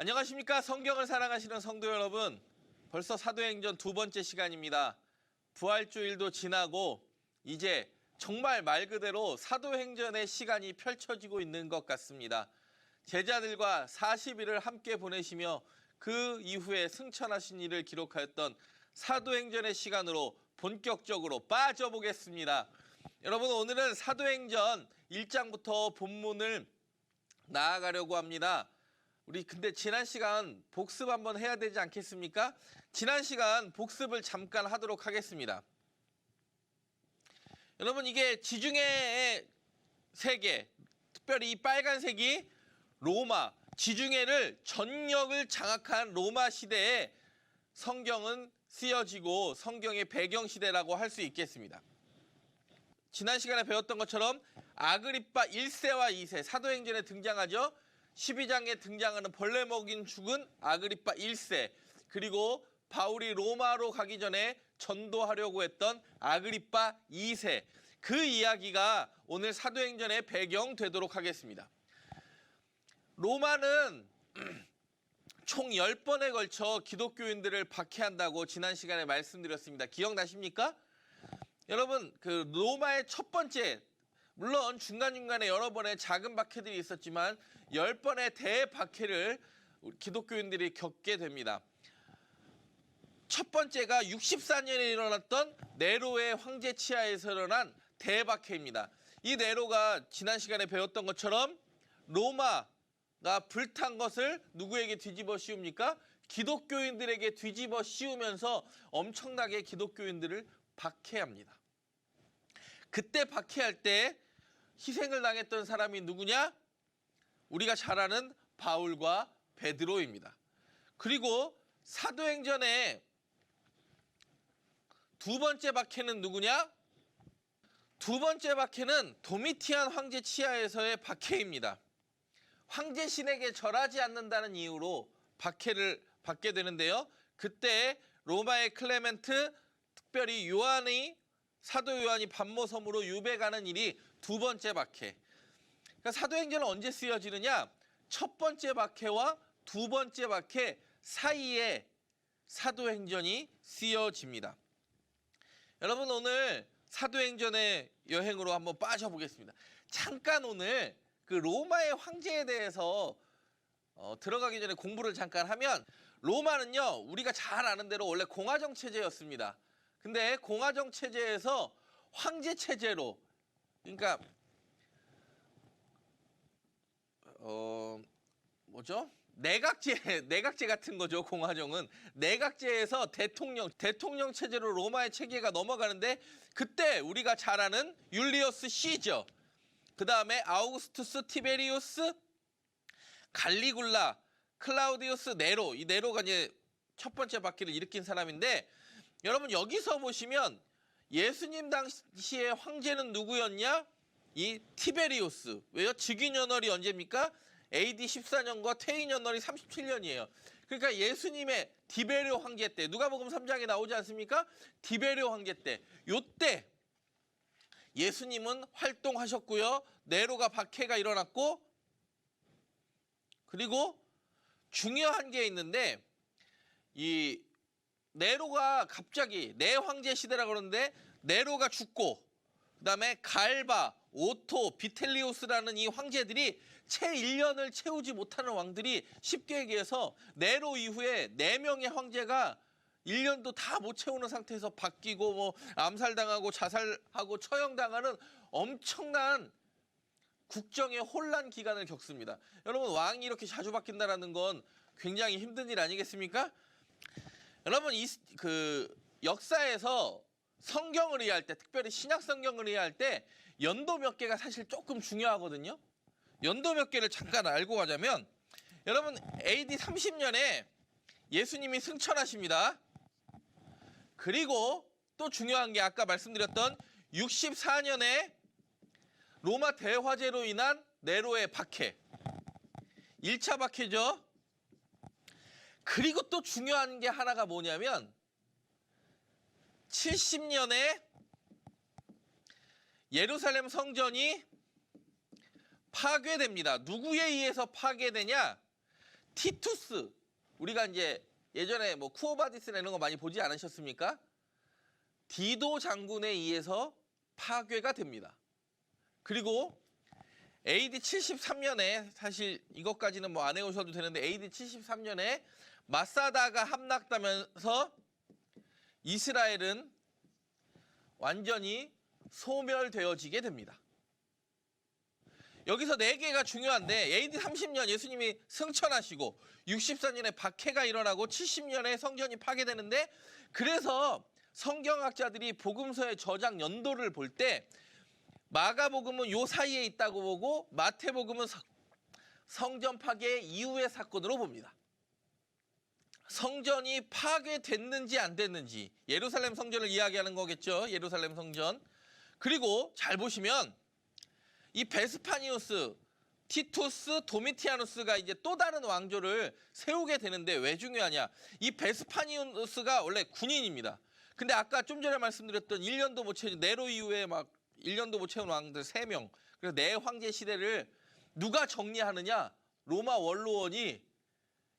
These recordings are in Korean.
안녕하십니까. 성경을 사랑하시는 성도 여러분, 벌써 사도행전 두 번째 시간입니다. 부활주일도 지나고 이제 정말 말 그대로 사도행전의 시간이 펼쳐지고 있는 것 같습니다. 제자들과 40일을 함께 보내시며 그 이후에 승천하신 일을 기록하였던 사도행전의 시간으로 본격적으로 빠져보겠습니다. 여러분, 오늘은 사도행전 1장부터 본문을 나아가려고 합니다. 우리 근데 지난 시간 복습 한번 해야 되지 않겠습니까? 지난 시간 복습을 잠깐 하도록 하겠습니다. 여러분, 이게 지중해의 세계, 특별히 이 빨간색이 로마, 지중해를 전역을 장악한 로마 시대에 성경은 쓰여지고 성경의 배경시대라고 할 수 있겠습니다. 지난 시간에 배웠던 것처럼 아그리빠 1세와 2세, 사도행전에 등장하죠. 12장에 등장하는 벌레 먹인 죽은 아그리빠 1세, 그리고 바울이 로마로 가기 전에 전도하려고 했던 아그리빠 2세, 그 이야기가 오늘 사도행전의 배경 되도록 하겠습니다. 로마는 총 10번에 걸쳐 기독교인들을 박해한다고 지난 시간에 말씀드렸습니다. 기억나십니까? 여러분, 그 로마의 첫 번째, 물론 중간중간에 여러 번의 작은 박해들이 있었지만 10번의 대박해를 기독교인들이 겪게 됩니다. 첫 번째가 64년에 일어났던 네로의 황제 치하에서 일어난 대박해입니다. 이 네로가 지난 시간에 배웠던 것처럼 로마가 불탄 것을 누구에게 뒤집어 씌웁니까? 기독교인들에게 뒤집어 씌우면서 엄청나게 기독교인들을 박해합니다. 그때 박해할 때 희생을 당했던 사람이 누구냐? 우리가 잘 아는 바울과 베드로입니다. 그리고 사도행전의 두 번째 박해는 누구냐? 두 번째 박해는 도미티안 황제 치하에서의 박해입니다. 황제신에게 절하지 않는다는 이유로 박해를 받게 되는데요. 그때 로마의 클레멘트, 특별히 사도 요한이 반모섬으로 유배가는 일이 두 번째 박해. 그러니까 사도행전은 언제 쓰여지느냐? 첫 번째 박해와 두 번째 박해 사이에 사도행전이 쓰여집니다. 여러분, 오늘 사도행전의 여행으로 한번 빠져보겠습니다. 잠깐 오늘 그 로마의 황제에 대해서 들어가기 전에 공부를 잠깐 하면, 로마는요, 우리가 잘 아는 대로 원래 공화정 체제였습니다. 근데 공화정 체제에서 황제 체제로, 그러니까 내각제 같은 거죠. 공화정은 내각제에서 대통령 체제로 로마의 체계가 넘어가는데, 그때 우리가 잘 아는 율리어스 시저, 그 다음에 아우구스투스 티베리우스, 갈리굴라, 클라우디우스 네로, 이 네로가 이제 첫 번째 박해를 일으킨 사람인데, 여러분 여기서 보시면 예수님 당시의 황제는 누구였냐? 이 티베리우스. 왜요? 즉위연월이 언제입니까? AD 14년과 퇴위연월이 37년이에요. 그러니까 예수님의 디베리오 황제 때, 누가복음 3장에 나오지 않습니까? 디베리오 황제 때, 요때 예수님은 활동하셨고요. 네로가 박해가 일어났고, 그리고 중요한 게 있는데, 이 네로가 갑자기, 내황제 시대라 그러는데, 네로가 죽고 그 다음에 갈바, 오토, 비텔리우스라는 이 황제들이 채 1년을 채우지 못하는 왕들이, 쉽게 얘기해서 네로 이후에 4명의 황제가 1년도 다 못 채우는 상태에서 바뀌고 암살당하고 자살하고 처형당하는 엄청난 국정의 혼란 기간을 겪습니다. 여러분, 왕이 이렇게 자주 바뀐다는 건 굉장히 힘든 일 아니겠습니까? 여러분, 역사에서 성경을 이해할 때, 특별히 신약 성경을 이해할 때 연도 몇 개가 사실 조금 중요하거든요. 연도 몇 개를 잠깐 알고 가자면, 여러분 AD 30년에 예수님이 승천하십니다. 그리고 또 중요한 게 아까 말씀드렸던 64년에 로마 대화재로 인한 네로의 박해, 1차 박해죠. 그리고 또 중요한 게 하나가 뭐냐면 70년에 예루살렘 성전이 파괴됩니다. 누구에 의해서 파괴되냐? 티투스, 우리가 이제 예전에 뭐 쿠오바디스나 이런 거 많이 보지 않으셨습니까? 디도 장군에 의해서 파괴가 됩니다. 그리고 AD 73년에 사실 이것까지는 뭐 안 해오셔도 되는데 AD 73년에 마사다가 함락되면서 이스라엘은 완전히 소멸되어지게 됩니다. 여기서 4개가 중요한데 AD 30년 예수님이 승천하시고 64년에 박해가 일어나고 70년에 성전이 파괴되는데 그래서 성경학자들이 복음서의 저작 연도를 볼 때 마가복음은 요 사이에 있다고 보고 마태복음은 성전 파괴 이후의 사건으로 봅니다. 성전이 파괴됐는지 안 됐는지 예루살렘 성전을 이야기하는 거겠죠. 예루살렘 성전. 그리고 잘 보시면 이 베스파니우스, 티투스, 도미티아누스가 이제 또 다른 왕조를 세우게 되는데 왜 중요하냐? 이 베스파니우스가 원래 군인입니다. 근데 아까 좀 전에 말씀드렸던 1년도 못 채운 네로 이후에 막 1년도 못 채운 왕들 3명. 그래서 네 황제 시대를 누가 정리하느냐? 로마 원로원이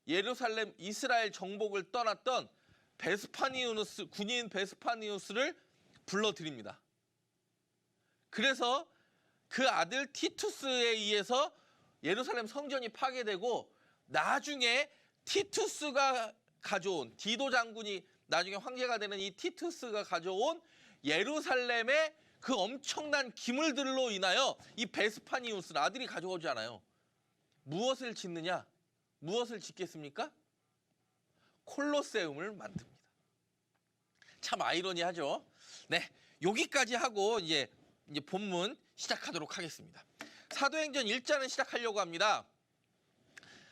예루살렘 이스라엘 정복을 떠났던 베스파니우스 군인 베스파니우스를 불러들입니다. 그래서 그 아들 티투스에 의해서 예루살렘 성전이 파괴되고 나중에 티투스가 가져온 디도 장군이 나중에 황제가 되는 이 티투스가 가져온 예루살렘의 그 엄청난 기물들로 인하여 이 베스파니우스 아들이 가져오지 않아요. 무엇을 짓느냐? 무엇을 짓겠습니까? 콜로세움을 만듭니다. 참 아이러니하죠. 네, 여기까지 하고 이제 본문 시작하도록 하겠습니다. 사도행전 1장을 시작하려고 합니다.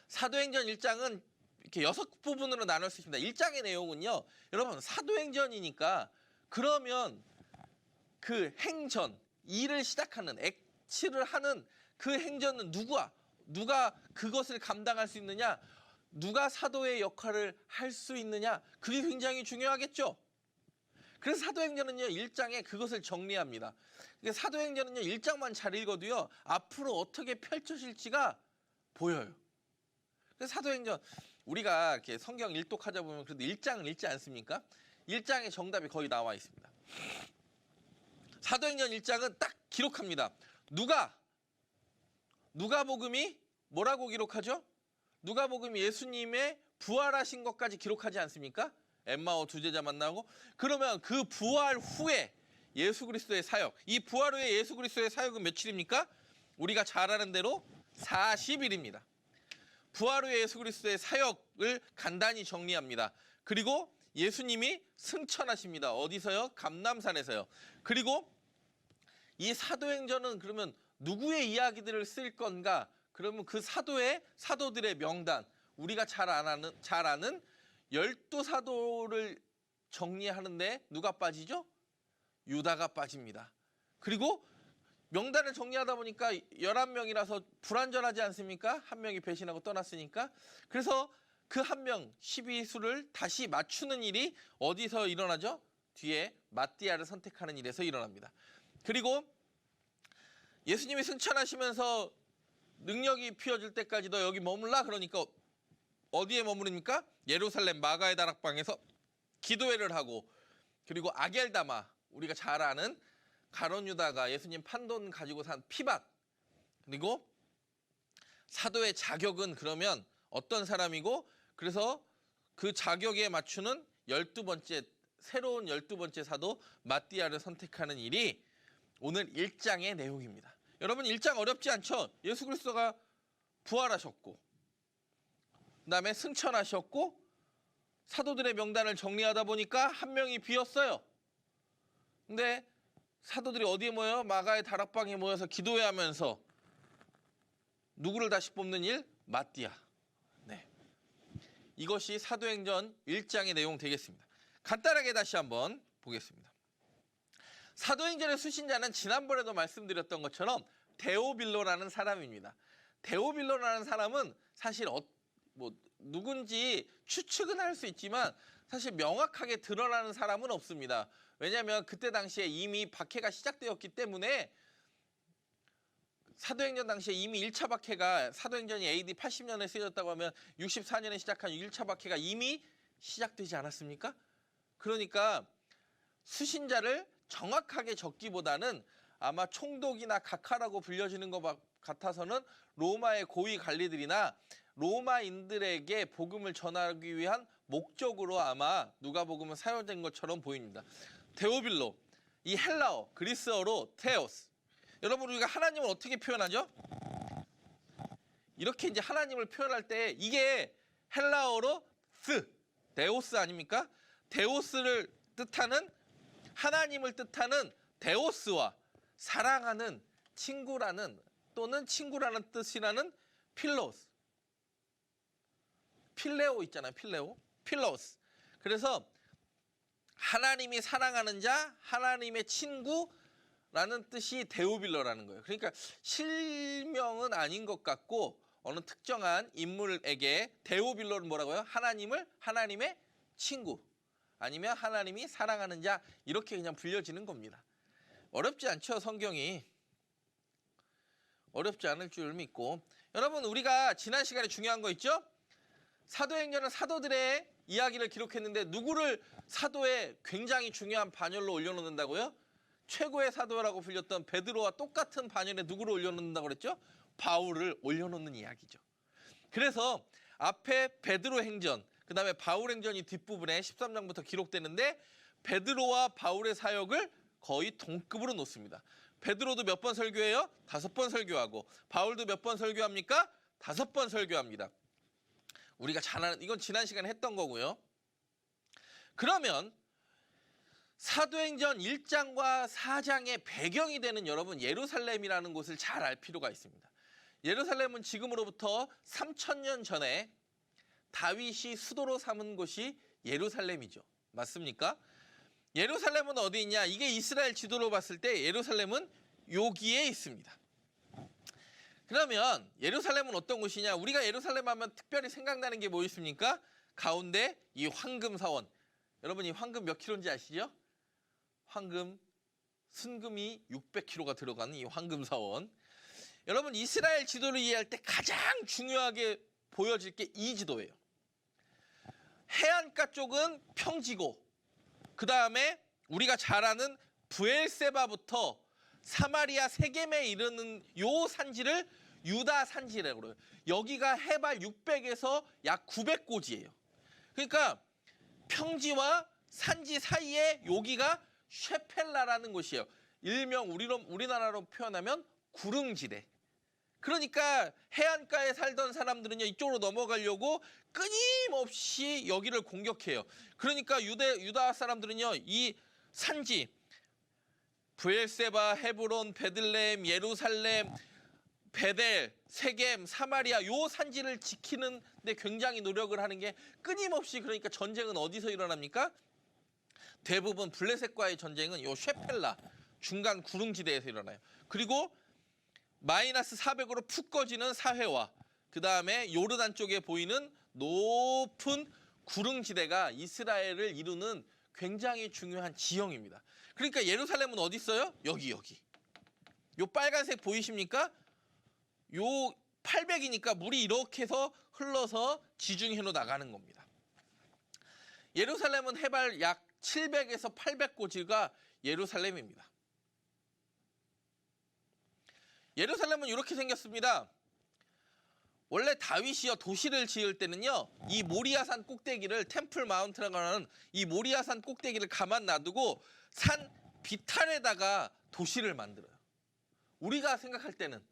사도행전 1장은 이렇게 6부분으로 나눌 수 있습니다. 1장의 내용은요. 여러분 사도행전이니까 그러면 그 행전, 일을 시작하는, 액치를 하는 그 행전은 누가 그것을 감당할 수 있느냐? 누가 사도의 역할을 할 수 있느냐? 그게 굉장히 중요하겠죠. 그래서 사도행전은요 1장에 그것을 정리합니다. 사도행전은요 1장만 잘 읽어도요 앞으로 어떻게 펼쳐질지가 보여요. 그래서 사도행전 우리가 이렇게 성경 일독하자 보면 그래도 1장을 읽지 않습니까? 1장의 정답이 거의 나와 있습니다. 사도행전 1장은 딱 기록합니다. 누가복음이 뭐라고 기록하죠? 누가복음이 예수님의 부활하신 것까지 기록하지 않습니까? 엠마오 두 제자 만나고 그러면 그 부활 후에 예수 그리스도의 사역, 이 부활 후에 예수 그리스도의 사역은 며칠입니까? 우리가 잘 아는 대로 40일입니다. 부활 후에 예수 그리스도의 사역을 간단히 정리합니다. 그리고 예수님이 승천하십니다. 어디서요? 감람산에서요. 그리고 이 사도행전은 그러면 누구의 이야기들을 쓸 건가? 그러면 그 사도들의 명단, 우리가 잘 아는 12사도를 정리하는데 누가 빠지죠? 유다가 빠집니다. 그리고 명단을 정리하다 보니까 11명이라서 불완전하지 않습니까? 한 명이 배신하고 떠났으니까. 그래서 그 한 명 12수를 다시 맞추는 일이 어디서 일어나죠? 뒤에 마띠아를 선택하는 일에서 일어납니다. 그리고 예수님이 승천하시면서 능력이 피어질 때까지 너 여기 머물라 그러니까 어디에 머무릅니까? 예루살렘 마가의 다락방에서 기도회를 하고 그리고 아겔다마 우리가 잘 아는 가룟 유다가 예수님 판돈 가지고 산 피박 그리고 사도의 자격은 그러면 어떤 사람이고 그래서 그 자격에 맞추는 12번째 새로운 12번째 사도 마띠아를 선택하는 일이 오늘 1장의 내용입니다. 여러분 1장 어렵지 않죠? 예수 그리스도가 부활하셨고 그다음에 승천하셨고 사도들의 명단을 정리하다 보니까 한 명이 비었어요. 근데 사도들이 어디에 모여요? 마가의 다락방에 모여서 기도회하면서 누구를 다시 뽑는 일? 마띠아. 네. 이것이 사도행전 1장의 내용 되겠습니다. 간단하게 다시 한번 보겠습니다. 사도행전의 수신자는 지난번에도 말씀드렸던 것처럼 데오빌로라는 사람입니다. 데오빌로라는 사람은 사실 누군지 추측은 할 수 있지만 사실 명확하게 드러나는 사람은 없습니다. 왜냐하면 그때 당시에 이미 박해가 시작되었기 때문에 사도행전 당시에 이미 1차 박해가 사도행전이 AD 80년에 쓰여졌다고 하면 64년에 시작한 1차 박해가 이미 시작되지 않았습니까? 그러니까 수신자를 정확하게 적기보다는 아마 총독이나 각하라고 불려지는 것 같아서는 로마의 고위 관리들이나 로마인들에게 복음을 전하기 위한 목적으로 아마 누가복음은 사용된 것처럼 보입니다. 데오빌로, 이 헬라어, 그리스어로 테오스. 여러분 우리가 하나님을 어떻게 표현하죠? 이렇게 이제 하나님을 표현할 때 이게 헬라어로 데오스 아닙니까? 데오스를 뜻하는 하나님을 뜻하는 데오스와 사랑하는 친구라는 또는 친구라는 뜻이라는 필로스. 필레오 있잖아요. 필로스. 그래서 하나님이 사랑하는 자, 하나님의 친구라는 뜻이 데오빌로라는 거예요. 그러니까 실명은 아닌 것 같고 어느 특정한 인물에게 데오빌로는 뭐라고요? 하나님의 친구 아니면 하나님이 사랑하는 자 이렇게 그냥 불려지는 겁니다. 어렵지 않죠, 성경이. 어렵지 않을 줄 믿고. 여러분 우리가 지난 시간에 중요한 거 있죠? 사도행전은 사도들의 이야기를 기록했는데 누구를 사도에 굉장히 중요한 반열로 올려놓는다고요? 최고의 사도라고 불렸던 베드로와 똑같은 반열에 누구를 올려놓는다고 그랬죠? 바울을 올려놓는 이야기죠. 그래서 앞에 베드로 행전, 그 다음에 바울 행전이 뒷부분에 13장부터 기록되는데 베드로와 바울의 사역을 거의 동급으로 놓습니다. 베드로도 몇 번 설교해요? 5번 설교하고 바울도 몇 번 설교합니까? 5번 설교합니다. 우리가 잘 아는 이건 지난 시간에 했던 거고요. 그러면 사도행전 1장과 4장의 배경이 되는 여러분 예루살렘이라는 곳을 잘 알 필요가 있습니다. 예루살렘은 지금으로부터 3000년 전에 다윗이 수도로 삼은 곳이 예루살렘이죠. 맞습니까? 예루살렘은 어디 있냐? 이게 이스라엘 지도로 봤을 때 예루살렘은 여기에 있습니다. 그러면 예루살렘은 어떤 곳이냐? 우리가 예루살렘 하면 특별히 생각나는 게 뭐 있습니까? 가운데 이 황금 사원. 여러분 이 황금 몇 킬로인지 아시죠? 황금 순금이 600kg가 들어가는 이 황금 사원. 여러분 이스라엘 지도를 이해할 때 가장 중요하게 보여질 게 이 지도예요. 해안가 쪽은 평지고 그 다음에 우리가 잘 아는 브엘세바부터 사마리아 세겜에 이르는 요 산지를 유다 산지라고 그래요. 여기가 해발 600에서 약 900고지예요. 그러니까 평지와 산지 사이에 여기가 쉐펠라라는 곳이에요. 일명 우리나라로 표현하면 구릉지대. 그러니까 해안가에 살던 사람들은요 이쪽으로 넘어가려고 끊임없이 여기를 공격해요. 그러니까 유다 사람들은요 이 산지 브엘세바, 헤브론, 베들레헴, 예루살렘, 베델, 세겜, 사마리아 요 산지를 지키는 데 굉장히 노력을 하는 게 끊임없이. 그러니까 전쟁은 어디서 일어납니까? 대부분 블레셋과의 전쟁은 요 쉐펠라 중간 구릉지대에서 일어나요. 그리고 마이너스 400으로 푹 꺼지는 사회와 그 다음에 요르단 쪽에 보이는 높은 구릉지대가 이스라엘을 이루는 굉장히 중요한 지형입니다. 그러니까 예루살렘은 어디 있어요? 여기. 요 빨간색 보이십니까? 요 800이니까 물이 이렇게 해서 흘러서 지중해로 나가는 겁니다. 예루살렘은 해발 약 700에서 800고지가 예루살렘입니다. 예루살렘은 이렇게 생겼습니다. 원래 다윗이요 도시를 지을 때는요 이 모리아산 꼭대기를 템플 마운트라고 하는 이 모리아산 꼭대기를 가만 놔두고 산 비탈에다가 도시를 만들어요. 우리가 생각할 때는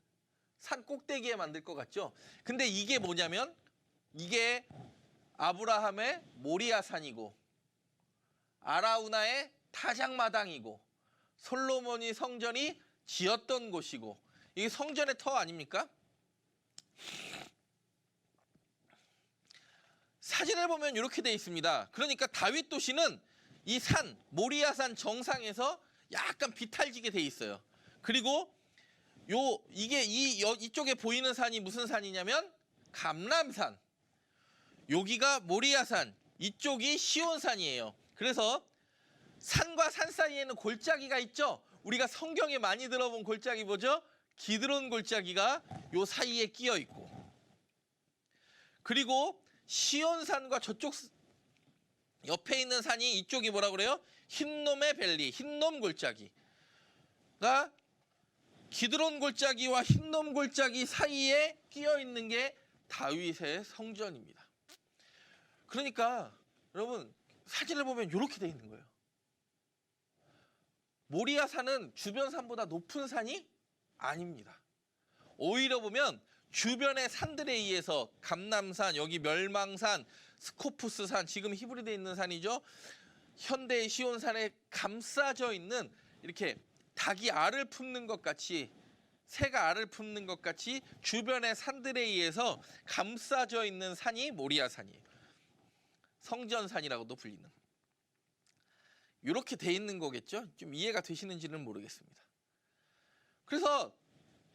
산 꼭대기에 만들 것 같죠? 근데 이게 뭐냐면 이게 아브라함의 모리아산이고 아라우나의 타작마당이고 솔로몬이 성전이 지었던 곳이고 이게 성전의 터 아닙니까? 사진을 보면 이렇게 돼 있습니다. 그러니까 다윗 도시는 이 산 모리아산 정상에서 약간 비탈지게 돼 있어요. 그리고 이게 이쪽에 보이는 산이 무슨 산이냐면 감람산. 여기가 모리아산, 이쪽이 시온산이에요. 그래서 산과 산 사이에는 골짜기가 있죠. 우리가 성경에 많이 들어본 골짜기 뭐죠? 기드론 골짜기가 요 사이에 끼어 있고, 그리고 시온산과 저쪽 옆에 있는 산이 이쪽이 뭐라 그래요? 힌놈의 밸리, 힌놈 골짜기가 기드론 골짜기와 힌놈 골짜기 사이에 끼어 있는 게 다윗의 성전입니다. 그러니까 여러분 사진을 보면 이렇게 돼 있는 거예요. 모리아 산은 주변 산보다 높은 산이 아닙니다. 오히려 보면 주변의 산들에 의해서 감람산, 여기 멸망산, 스코푸스산, 지금 히브리되어 있는 산이죠. 현대의 시온산에 감싸져 있는, 이렇게 닭이 알을 품는 것 같이, 새가 알을 품는 것 같이 주변의 산들에 의해서 감싸져 있는 산이 모리아산이에요. 성전산이라고도 불리는. 이렇게 돼 있는 거겠죠? 좀 이해가 되시는지는 모르겠습니다. 그래서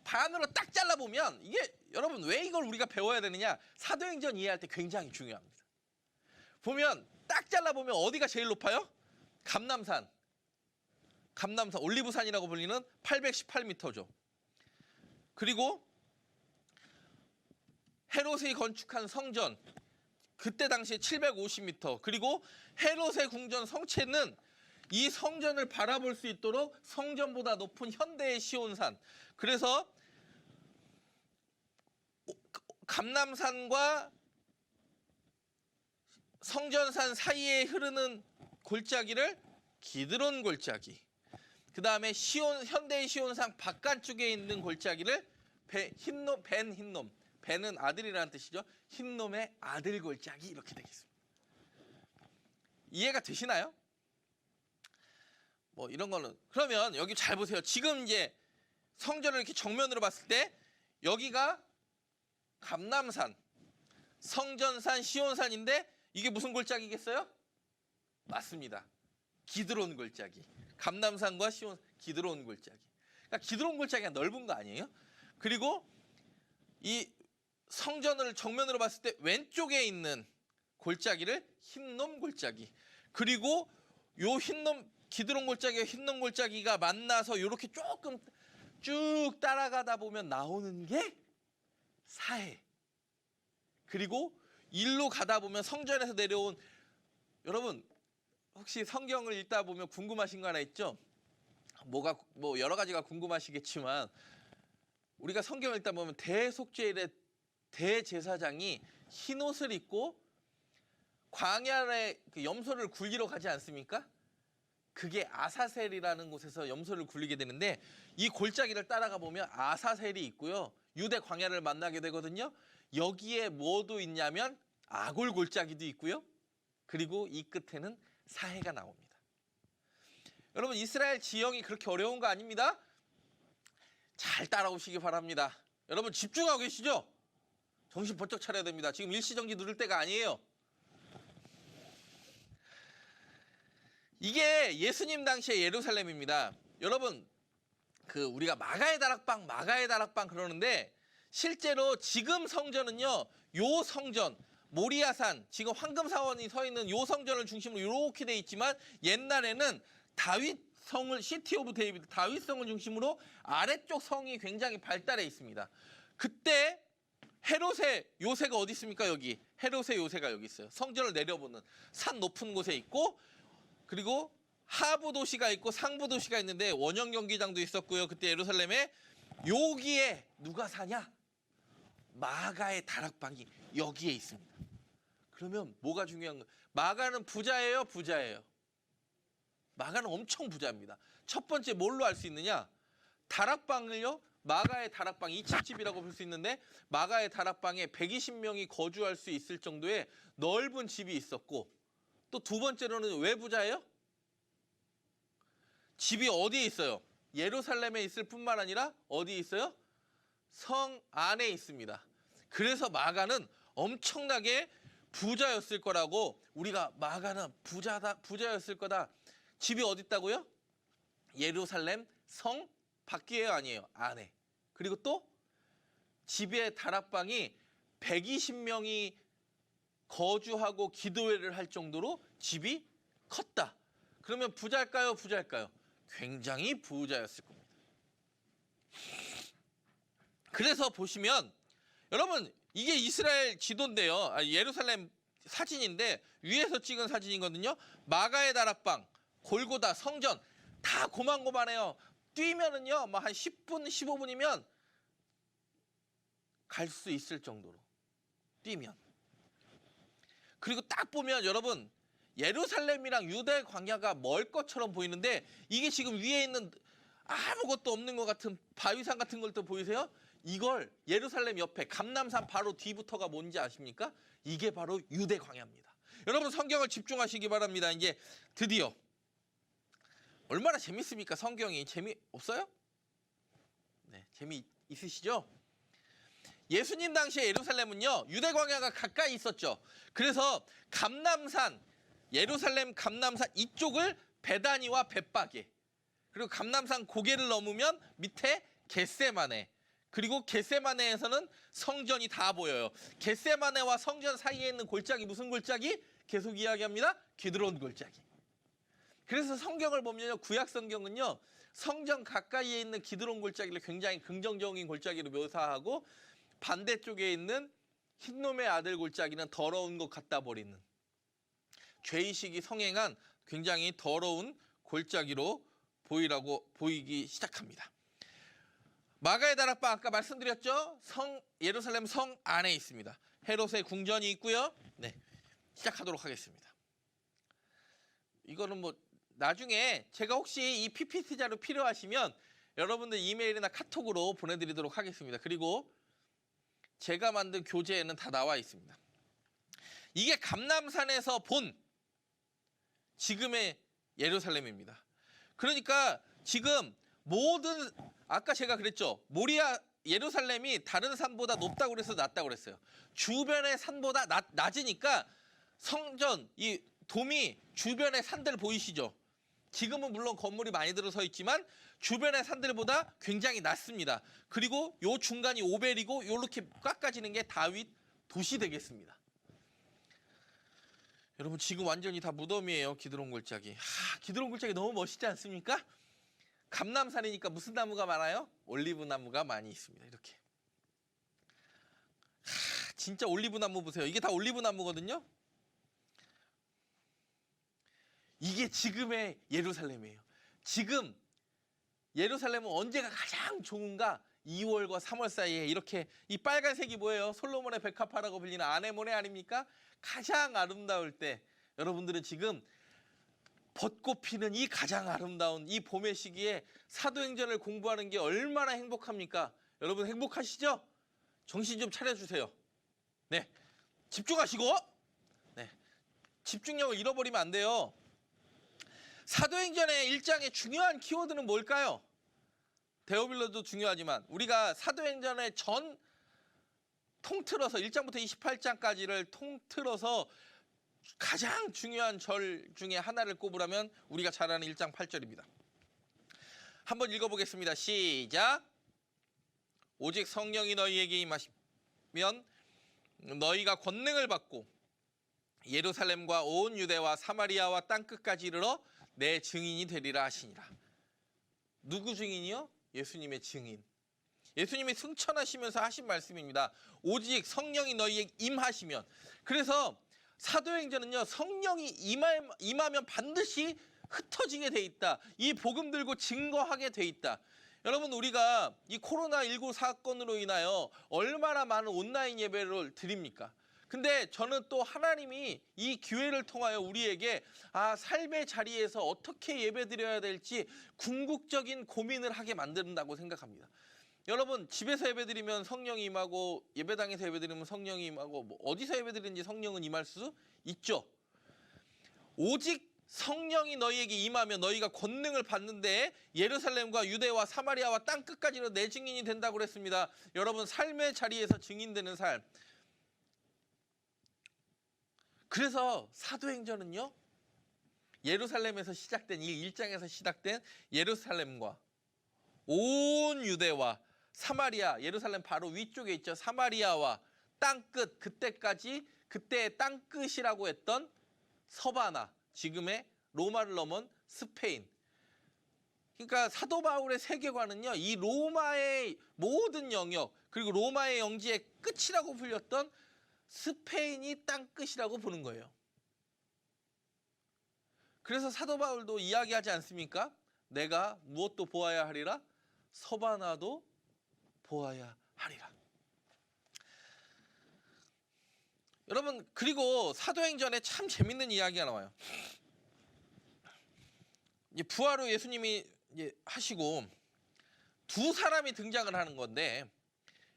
반으로 딱 잘라보면, 이게 여러분 왜 이걸 우리가 배워야 되느냐? 사도행전 이해할 때 굉장히 중요합니다. 보면 딱 잘라보면 어디가 제일 높아요? 감람산, 올리브산이라고 불리는 818m죠. 그리고 헤롯이 건축한 성전, 그때 당시에 750m, 그리고 헤롯의 궁전 성체는 이 성전을 바라볼 수 있도록 성전보다 높은 현대의 시온산, 그래서 감람산과 성전산 사이에 흐르는 골짜기를 기드론 골짜기, 그 다음에 현대의 시온산 바깥쪽에 있는 골짜기를 벤힌놈, 벤은 아들이라는 뜻이죠. 흰놈의 아들 골짜기, 이렇게 되겠습니다. 이해가 되시나요? 뭐 이런 거는, 그러면 여기 잘 보세요. 지금 이제 성전을 이렇게 정면으로 봤을 때 여기가 감람산, 성전산, 시온산인데 이게 무슨 골짜기겠어요? 맞습니다. 기드론 골짜기. 감람산과 기드론 골짜기. 그러니까 기드론 골짜기가 넓은 거 아니에요? 그리고 이 성전을 정면으로 봤을 때 왼쪽에 있는 골짜기를 흰놈 골짜기. 그리고 요 기드론 골짜기와 흰놈 골짜기가 만나서 이렇게 조금 쭉 따라가다 보면 나오는 게 사해. 그리고 일로 가다 보면 성전에서 내려온, 여러분 혹시 성경을 읽다 보면 궁금하신 거 하나 있죠? 뭐 여러 가지가 궁금하시겠지만, 우리가 성경을 읽다 보면 대속죄일의 대제사장이 흰 옷을 입고 광야에 그 염소를 굴리러 가지 않습니까? 그게 아사셀이라는 곳에서 염소를 굴리게 되는데, 이 골짜기를 따라가 보면 아사셀이 있고요, 유대 광야를 만나게 되거든요. 여기에 뭐도 있냐면 아골 골짜기도 있고요, 그리고 이 끝에는 사해가 나옵니다. 여러분 이스라엘 지형이 그렇게 어려운 거 아닙니다. 잘 따라오시기 바랍니다. 여러분 집중하고 계시죠? 정신 번쩍 차려야 됩니다. 지금 일시정지 누를 때가 아니에요. 이게 예수님 당시의 예루살렘입니다. 여러분 우리가 마가의 다락방 그러는데, 실제로 지금 성전은요, 요 성전 모리아산, 지금 황금사원이 서 있는 요 성전을 중심으로 이렇게 돼 있지만, 옛날에는 다윗성을, 시티 오브 데이비드, 다윗성을 중심으로 아래쪽 성이 굉장히 발달해 있습니다. 그때 헤롯의 요새가 어디 있습니까? 여기 헤롯의 요새가 여기 있어요. 성전을 내려보는 산 높은 곳에 있고, 그리고 하부 도시가 있고 상부 도시가 있는데 원형 경기장도 있었고요. 그때 예루살렘에. 여기에 누가 사냐? 마가의 다락방이 여기에 있습니다. 그러면 뭐가 중요한 거예요? 마가는 부자예요, 부자예요? 마가는 엄청 부자입니다. 첫 번째 뭘로 알 수 있느냐? 다락방을요, 마가의 다락방, 2층 집이라고 볼 수 있는데, 마가의 다락방에 120명이 거주할 수 있을 정도의 넓은 집이 있었고, 또 두 번째로는 왜 부자예요? 집이 어디에 있어요? 예루살렘에 있을 뿐만 아니라 어디에 있어요? 성 안에 있습니다. 그래서 마가는 엄청나게 부자였을 거라고, 우리가 마가는 부자였을 거다. 집이 어디 있다고요? 예루살렘 성 밖이에요, 아니에요? 안에. 그리고 또 집의 다락방이 120명이 거주하고 기도회를 할 정도로 집이 컸다. 그러면 부자일까요, 부자일까요? 굉장히 부자였을 겁니다. 그래서 보시면 여러분 이게 이스라엘 지도인데요. 예루살렘 사진인데 위에서 찍은 사진이거든요. 마가의 다락방, 골고다, 성전 다 고만고만해요. 뛰면은요, 뭐 한 10분, 15분이면 갈 수 있을 정도로 뛰면. 그리고 딱 보면 여러분 예루살렘이랑 유대 광야가 멀 것처럼 보이는데 이게 지금 위에 있는 아무것도 없는 것 같은 바위산 같은 걸 또 보이세요? 이걸 예루살렘 옆에 감람산 바로 뒤부터가 뭔지 아십니까? 이게 바로 유대 광야입니다. 여러분 성경을 집중하시기 바랍니다. 이제 드디어 얼마나 재밌습니까? 성경이 재미없어요? 네, 재미있으시죠? 예수님 당시에 예루살렘은요 유대 광야가 가까이 있었죠. 그래서 감람산, 예루살렘 감람산 이쪽을 베다니와 벳바게, 그리고 감람산 고개를 넘으면 밑에 겟세마네, 그리고 겟세마네에서는 성전이 다 보여요. 겟세마네와 성전 사이에 있는 골짜기 무슨 골짜기? 계속 이야기합니다. 기드론 골짜기. 그래서 성경을 보면요 구약 성경은요 성전 가까이에 있는 기드론 골짜기를 굉장히 긍정적인 골짜기로 묘사하고 반대쪽에 있는 흰놈의 아들 골짜기는 더러운 것 갖다 버리는 죄의식이 성행한 굉장히 더러운 골짜기로 보이기 시작합니다. 마가의 다락방 아까 말씀드렸죠? 예루살렘 성 안에 있습니다. 헤롯의 궁전이 있고요. 네, 시작하도록 하겠습니다. 이거는 뭐 나중에 제가 혹시 이 PPT 자료 필요하시면 여러분들 이메일이나 카톡으로 보내드리도록 하겠습니다. 그리고 제가 만든 교재에는 다 나와 있습니다. 이게 감람산에서 본 지금의 예루살렘입니다. 그러니까 지금 모든 아까 제가 그랬죠. 모리아 예루살렘이 다른 산보다 높다고 그래서 낮다고 그랬어요. 주변의 산보다 낮으니까 성전 이 도미 주변의 산들 보이시죠? 지금은 물론 건물이 많이 들어서 있지만 주변의 산들보다 굉장히 낮습니다. 그리고 요 중간이 오벨이고 요렇게 깎아지는 게 다윗 도시 되겠습니다. 여러분 지금 완전히 다 무덤이에요. 기드론 골짜기. 기드론 골짜기 너무 멋있지 않습니까? 감람산이니까 무슨 나무가 많아요? 올리브 나무가 많이 있습니다. 이렇게. 진짜 올리브 나무 보세요. 이게 다 올리브 나무거든요. 이게 지금의 예루살렘이에요. 지금 예루살렘은 언제가 가장 좋은가? 2월과 3월 사이에 이렇게 이 빨간색이 뭐예요? 솔로몬의 백합화라고 불리는 아네모네 아닙니까? 가장 아름다울 때 여러분들은 지금 벚꽃 피는 이 가장 아름다운 이 봄의 시기에 사도행전을 공부하는 게 얼마나 행복합니까? 여러분 행복하시죠? 정신 좀 차려주세요. 네, 집중하시고 네, 집중력을 잃어버리면 안 돼요. 사도행전의 1장의 중요한 키워드는 뭘까요? 데오빌로도 중요하지만 우리가 사도행전의 전 통틀어서 1장부터 28장까지를 통틀어서 가장 중요한 절 중에 하나를 꼽으라면 우리가 잘 아는 1장 8절입니다. 한번 읽어보겠습니다. 시작. 오직 성령이 너희에게 임하시면 너희가 권능을 받고 예루살렘과 온 유대와 사마리아와 땅끝까지 이르러 내 증인이 되리라 하시니라. 누구 증인이요? 예수님의 증인. 예수님이 승천하시면서 하신 말씀입니다. 오직 성령이 너희에게 임하시면. 그래서 사도행전은요 성령이 임하면 반드시 흩어지게 돼 있다. 이 복음 들고 증거하게 돼 있다. 여러분 우리가 이 코로나19 사건으로 인하여 얼마나 많은 온라인 예배를 드립니까? 근데 저는 또 하나님이 이 기회를 통하여 우리에게 삶의 자리에서 어떻게 예배드려야 될지 궁극적인 고민을 하게 만든다고 생각합니다. 여러분 집에서 예배드리면 성령이 임하고 예배당에서 예배드리면 성령이 임하고 뭐 어디서 예배드리는지 성령은 임할 수 있죠. 오직 성령이 너희에게 임하면 너희가 권능을 받는데 예루살렘과 유대와 사마리아와 땅끝까지로 내 증인이 된다고 그랬습니다. 여러분 삶의 자리에서 증인되는 삶. 그래서 사도행전은요 예루살렘에서 시작된 이 1장에서 시작된 예루살렘과 온 유대와 사마리아, 예루살렘 바로 위쪽에 있죠. 사마리아와 땅끝, 그때의 땅끝이라고 했던 서바나, 지금의 로마를 넘은 스페인, 그러니까 사도 바울의 세계관은요, 이 로마의 모든 영역, 그리고 로마의 영지의 끝이라고 불렸던 스페인이 땅끝이라고 보는 거예요. 그래서 사도 바울도 이야기하지 않습니까? 내가 무엇도 보아야 하리라? 서바나도 보아야 하리라. 여러분, 그리고 사도행전에 참 재밌는 이야기가 나와요. 이제 부활 후 예수님이 이제 하시고 두 사람이 등장을 하는 건데,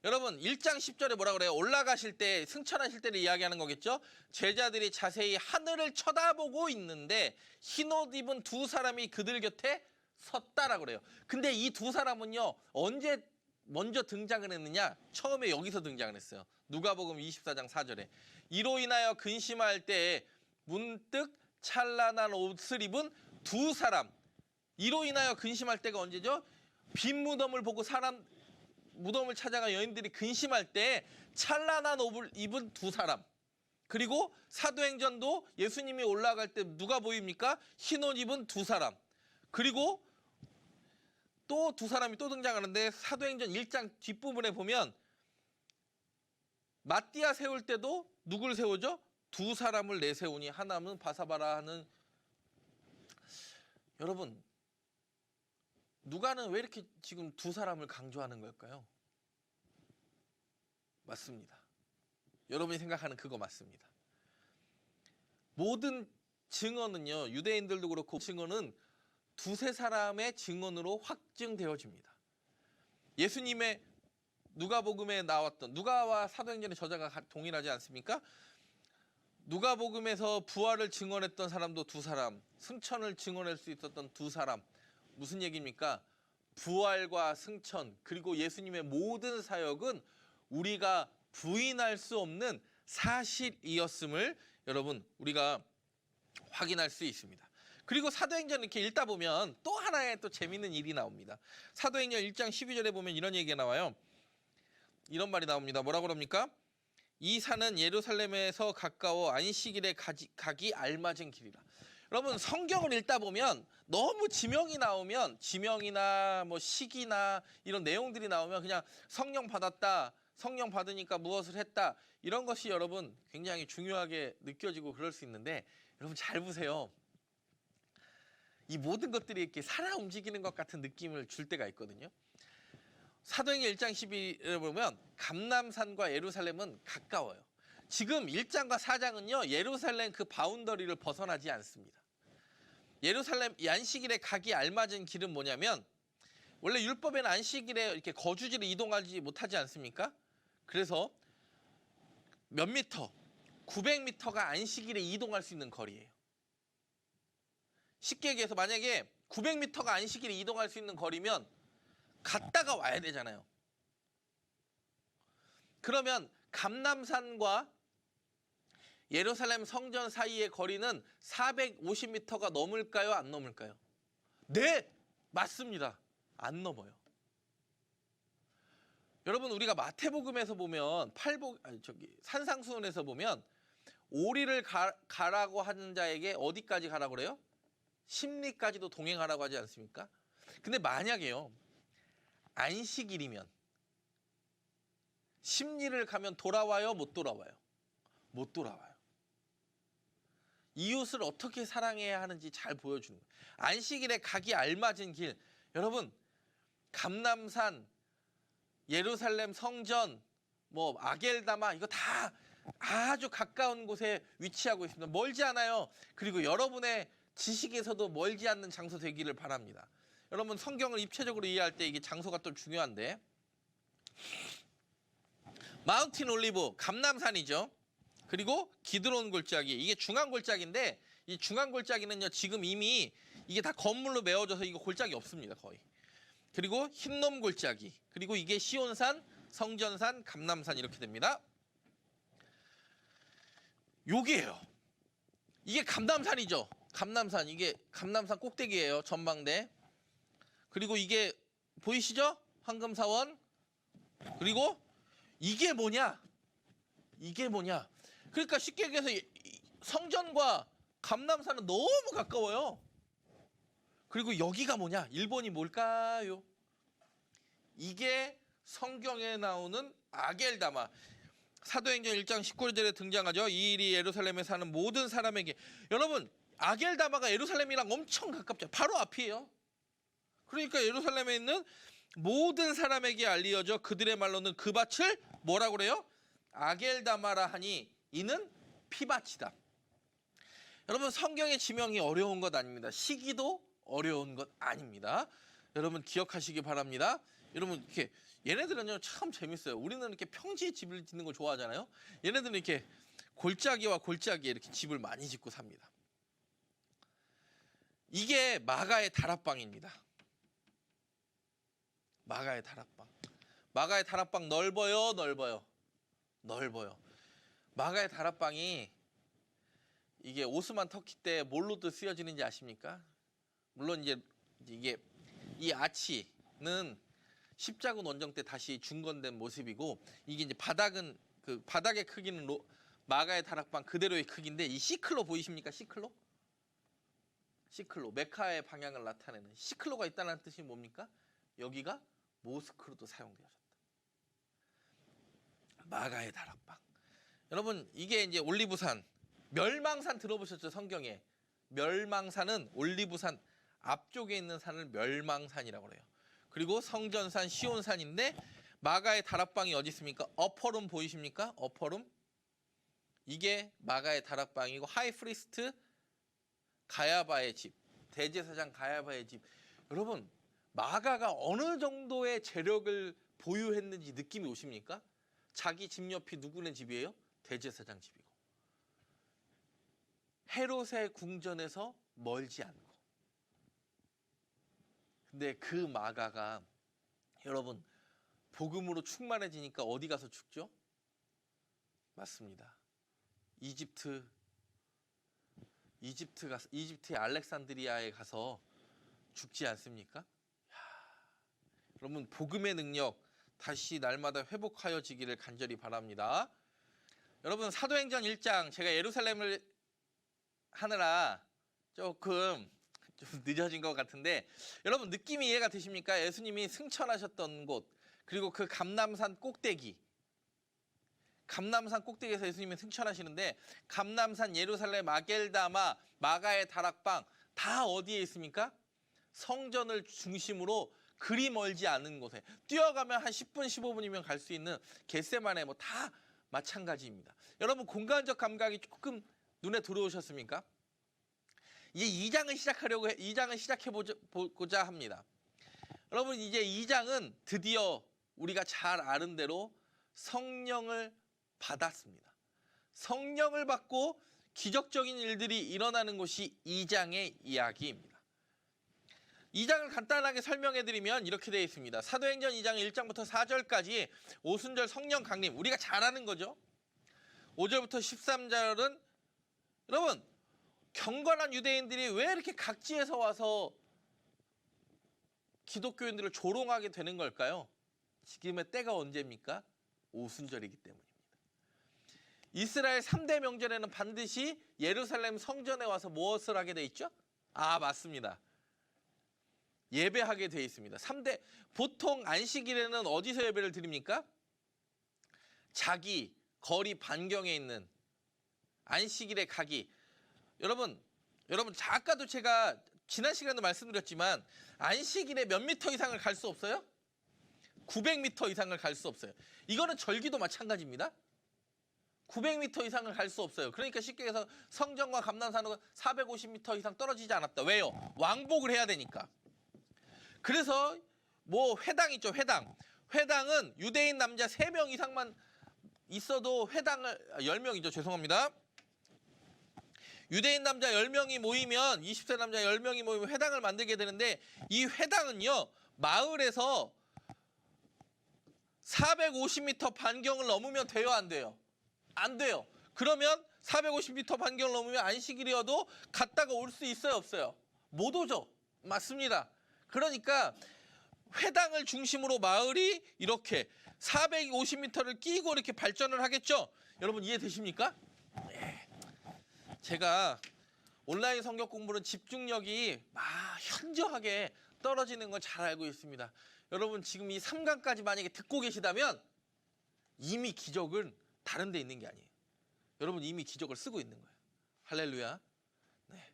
여러분 1장 10절에 뭐라 그래요? 올라가실 때, 승천하실 때를 이야기하는 거겠죠? 제자들이 자세히 하늘을 쳐다보고 있는데 흰 옷 입은 두 사람이 그들 곁에 섰다라고 그래요. 근데 이 두 사람은요, 언제 먼저 등장을 했느냐? 처음에 여기서 등장을 했어요. 누가복음 24장 4절에 이로 인하여 근심할 때에 문득 찬란한 옷을 입은 두 사람. 이로 인하여 근심할 때가 언제죠? 빈 무덤을 보고 무덤을 찾아가 여인들이 근심할 때 찬란한 옷을 입은 두 사람. 그리고 사도행전도 예수님이 올라갈 때 누가 보입니까? 흰 옷 입은 두 사람. 그리고 또 두 사람이 또 등장하는데 사도행전 1장 뒷부분에 보면 마띠아 세울 때도 누굴 세우죠? 두 사람을 내세우니 하나는 바사바라 하는. 여러분, 누가는 왜 이렇게 지금 두 사람을 강조하는 걸까요? 맞습니다. 여러분이 생각하는 그거 맞습니다. 모든 증언은요, 유대인들도 그렇고 증언은 두세 사람의 증언으로 확증되어집니다. 예수님의 누가복음에 나왔던, 누가와 사도행전의 저자가 동일하지 않습니까? 누가복음에서 부활을 증언했던 사람도 두 사람, 승천을 증언할 수 있었던 두 사람. 무슨 얘기입니까? 부활과 승천, 그리고 예수님의 모든 사역은 우리가 부인할 수 없는 사실이었음을 여러분 우리가 확인할 수 있습니다. 그리고 사도행전 이렇게 읽다 보면 또 하나의 또 재밌는 일이 나옵니다. 사도행전 1장 12절에 보면 이런 얘기가 나와요. 이런 말이 나옵니다. 뭐라고 그럽니까? 이 산은 예루살렘에서 가까워 안식일에 가기 알맞은 길이라. 여러분, 성경을 읽다 보면 너무 지명이 나오면, 지명이나 뭐 시기나 이런 내용들이 나오면 그냥 성령 받았다, 성령 받으니까 무엇을 했다, 이런 것이 여러분 굉장히 중요하게 느껴지고 그럴 수 있는데, 여러분 잘 보세요. 이 모든 것들이 이렇게 살아 움직이는 것 같은 느낌을 줄 때가 있거든요. 사도행전 1장 12절에 보면 감람산과 예루살렘은 가까워요. 지금 1장과 4장은요, 예루살렘 그 바운더리를 벗어나지 않습니다. 예루살렘 안식일에 가기 알맞은 길은 뭐냐면, 원래 율법에는 안식일에 이렇게 거주지를 이동하지 못하지 않습니까? 그래서 몇 미터, 900m가 안식일에 이동할 수 있는 거리예요. 쉽게 얘기해서 만약에 900m가 안식일에 이동할 수 있는 거리면 갔다가 와야 되잖아요. 그러면 감람산과 예루살렘 성전 사이의 거리는 450m가 넘을까요? 안 넘을까요? 네, 맞습니다. 안 넘어요. 여러분, 우리가 마태복음에서 보면 산상수훈에서 보면 오리를 가라고 하는 자에게 어디까지 가라고 그래요? 심리까지도 동행하라고 하지 않습니까? 근데 만약에요, 안식일이면 심리를 가면 돌아와요? 못 돌아와요? 못 돌아와요. 이웃을 어떻게 사랑해야 하는지 잘 보여주는 거예요. 안식일에 가기 알맞은 길. 여러분, 감람산, 예루살렘 성전, 뭐 아겔다마, 이거 다 아주 가까운 곳에 위치하고 있습니다. 멀지 않아요. 그리고 여러분의 지식에서도 멀지 않는 장소 되기를 바랍니다. 여러분, 성경을 입체적으로 이해할 때 이게 장소가 또 중요한데, 마운틴 올리브, 감람산이죠. 그리고 기드론 골짜기, 이게 중앙 골짜기인데, 이 중앙 골짜기는요, 지금 이미 이게 다 건물로 메워져서 이거 골짜기 없습니다, 거의. 그리고 흰놈 골짜기, 그리고 이게 시온산, 성전산, 감람산 이렇게 됩니다. 여기에요. 이게 감람산이죠. 감람산, 이게 감람산 꼭대기예요. 전망대. 그리고 이게 보이시죠? 황금사원. 그리고 이게 뭐냐? 이게 뭐냐? 그러니까 쉽게 얘기해서 성전과 감람산은 너무 가까워요. 그리고 여기가 뭐냐? 일본이 뭘까요? 이게 성경에 나오는 아겔다마. 사도행전 1장 19절에 등장하죠. 이 일이 예루살렘에 사는 모든 사람에게. 여러분, 아겔다마가 예루살렘이랑 엄청 가깝죠. 바로 앞이에요. 그러니까 예루살렘에 있는 모든 사람에게 알리어져 그들의 말로는 그 밭을 뭐라고 그래요? 아겔다마라 하니 이는 피밭이다. 여러분, 성경의 지명이 어려운 것 아닙니다. 시기도 어려운 것 아닙니다. 여러분 기억하시기 바랍니다. 여러분 이렇게 얘네들은요 참 재밌어요. 우리는 이렇게 평지에 집을 짓는 걸 좋아하잖아요. 얘네들은 이렇게 골짜기와 골짜기에 이렇게 집을 많이 짓고 삽니다. 이게 마가의 다락방입니다. 마가의 다락방. 마가의 다락방 넓어요, 넓어요, 넓어요. 마가의 다락방이 이게 오스만 터키 때 뭘로도 쓰여지는지 아십니까? 물론 이제 이게 이 아치는 십자군 원정 때 다시 중건된 모습이고, 이게 이제 바닥은 그 바닥의 크기는 마가의 다락방 그대로의 크기인데, 이 시클로 보이십니까? 시클로? 시클로, 메카의 방향을 나타내는 시클로가 있다는 뜻이 뭡니까? 여기가 모스크로도 사용되어졌다. 마가의 다락방. 여러분 이게 이제 올리브산, 멸망산 들어보셨죠? 성경에 멸망산은 올리브산 앞쪽에 있는 산을 멸망산이라고 그래요. 그리고 성전산 시온산인데, 마가의 다락방이 어디 있습니까? 어퍼룸 보이십니까? 어퍼룸. 이게 마가의 다락방이고, 하이프리스트 가야바의 집, 대제사장 가야바의 집. 여러분 마가가 어느 정도의 재력을 보유했는지 느낌이 오십니까? 자기 집 옆이 누구네 집이에요? 대제사장 집이고, 헤롯의 궁전에서 멀지 않고. 근데 그 마가가 여러분 복음으로 충만해지니까 어디 가서 죽죠? 맞습니다. 이집트의 알렉산드리아에 가서 죽지 않습니까? 여러분 복음의 능력 다시 날마다 회복하여지기를 간절히 바랍니다. 여러분 사도행전 1장, 제가 예루살렘을 하느라 조금 좀 늦어진 것 같은데, 여러분 느낌이 이해가 되십니까? 예수님이 승천하셨던 곳, 그리고 그 감람산 꼭대기, 감람산 꼭대기에서 예수님이 승천하시는데, 감람산, 예루살렘, 아겔다마, 마가의 다락방 다 어디에 있습니까? 성전을 중심으로 그리 멀지 않은 곳에, 뛰어가면 한 10분 15분이면 갈 수 있는 겟세마네 뭐 다 마찬가지입니다. 여러분 공간적 감각이 조금 눈에 들어오셨습니까? 이제 2장을 시작해 보고자 합니다. 여러분 이제 2장은 드디어 우리가 잘 아는 대로 성령을 받았습니다. 성령을 받고 기적적인 일들이 일어나는 것이 2장의 이야기입니다. 2장을 간단하게 설명해 드리면 이렇게 되어 있습니다. 사도행전 2장 1장부터 4절까지 오순절 성령 강림, 우리가 잘 아는 거죠. 5절부터 13절은 여러분 경건한 유대인들이 왜 이렇게 각지에서 와서 기독교인들을 조롱하게 되는 걸까요? 지금의 때가 언제입니까? 오순절이기 때문입니다. 이스라엘 3대 명절에는 반드시 예루살렘 성전에 와서 무엇을 하게 돼 있죠? 맞습니다. 예배하게 돼 있습니다. 3대, 보통 안식일에는 어디서 예배를 드립니까? 자기 거리 반경에 있는 안식일에 가기. 여러분 아까도 제가 지난 시간에도 말씀드렸지만, 안식일에 몇 미터 이상을 갈 수 없어요? 900m 이상을 갈 수 없어요. 이거는 절기도 마찬가지입니다. 900m 이상을 갈 수 없어요. 그러니까 쉽게 해서 성전과 감람산은 450m 이상 떨어지지 않았다. 왜요? 왕복을 해야 되니까. 그래서 뭐 회당 있죠, 회당. 회당은 유대인 남자 3명 이상만 있어도 회당을, 10명이죠, 죄송합니다. 유대인 남자 10명이 모이면, 20세 남자 10명이 모이면 회당을 만들게 되는데, 이 회당은요 마을에서 450m 반경을 넘으면 돼요, 안 돼요? 안 돼요. 그러면 450m 반경을 넘으면 안식일이어도 갔다가 올 수 있어요, 없어요? 못 오죠. 맞습니다. 그러니까 회당을 중심으로 마을이 이렇게 450m를 끼고 이렇게 발전을 하겠죠. 여러분 이해되십니까? 네. 제가 온라인 성경 공부는 집중력이 현저하게 떨어지는 걸 잘 알고 있습니다. 여러분 지금 이 3강까지 만약에 듣고 계시다면 이미 기적은 다른 데 있는 게 아니에요. 여러분 이미 기적을 쓰고 있는 거예요. 할렐루야. 네.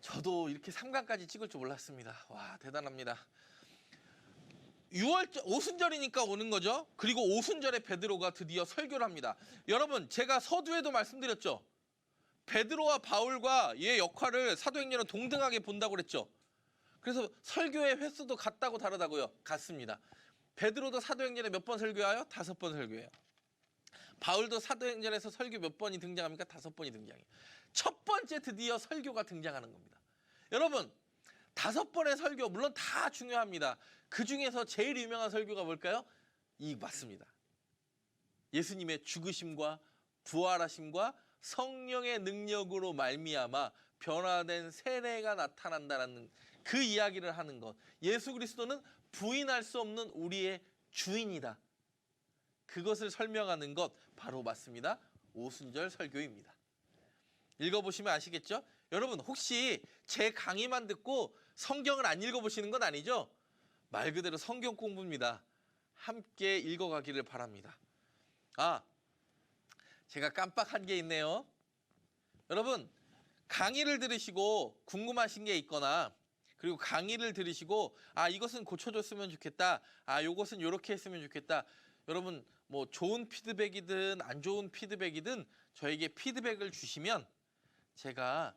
저도 이렇게 3강까지 찍을 줄 몰랐습니다. 와, 대단합니다. 6월 오순절이니까 오는 거죠. 그리고 오순절에 베드로가 드디어 설교를 합니다. 여러분 제가 서두에도 말씀드렸죠. 베드로와 바울과 얘의 역할을 사도행전은 동등하게 본다고 그랬죠. 그래서 설교의 횟수도 같다고 다르다고요. 같습니다. 베드로도 사도행전에 몇 번 설교해요? 5번 설교해요. 바울도 사도행전에서 설교 몇 번이 등장합니까? 5번이 등장해요. 첫 번째 드디어 설교가 등장하는 겁니다. 여러분 5번의 설교 물론 다 중요합니다. 그 중에서 제일 유명한 설교가 뭘까요? 맞습니다. 예수님의 죽으심과 부활하심과 성령의 능력으로 말미암아 변화된 세례가 나타난다는 그 이야기를 하는 것. 예수 그리스도는 부인할 수 없는 우리의 주인이다. 그것을 설명하는 것 바로 맞습니다. 오순절 설교입니다. 읽어보시면 아시겠죠? 여러분 혹시 제 강의만 듣고 성경을 안 읽어보시는 건 아니죠? 말 그대로 성경 공부입니다. 함께 읽어가기를 바랍니다. 제가 깜빡한 게 있네요. 여러분 강의를 들으시고 궁금하신 게 있거나 그리고 강의를 들으시고 이것은 고쳐줬으면 좋겠다. 이것은 이렇게 했으면 좋겠다. 여러분 뭐 좋은 피드백이든 안 좋은 피드백이든 저에게 피드백을 주시면 제가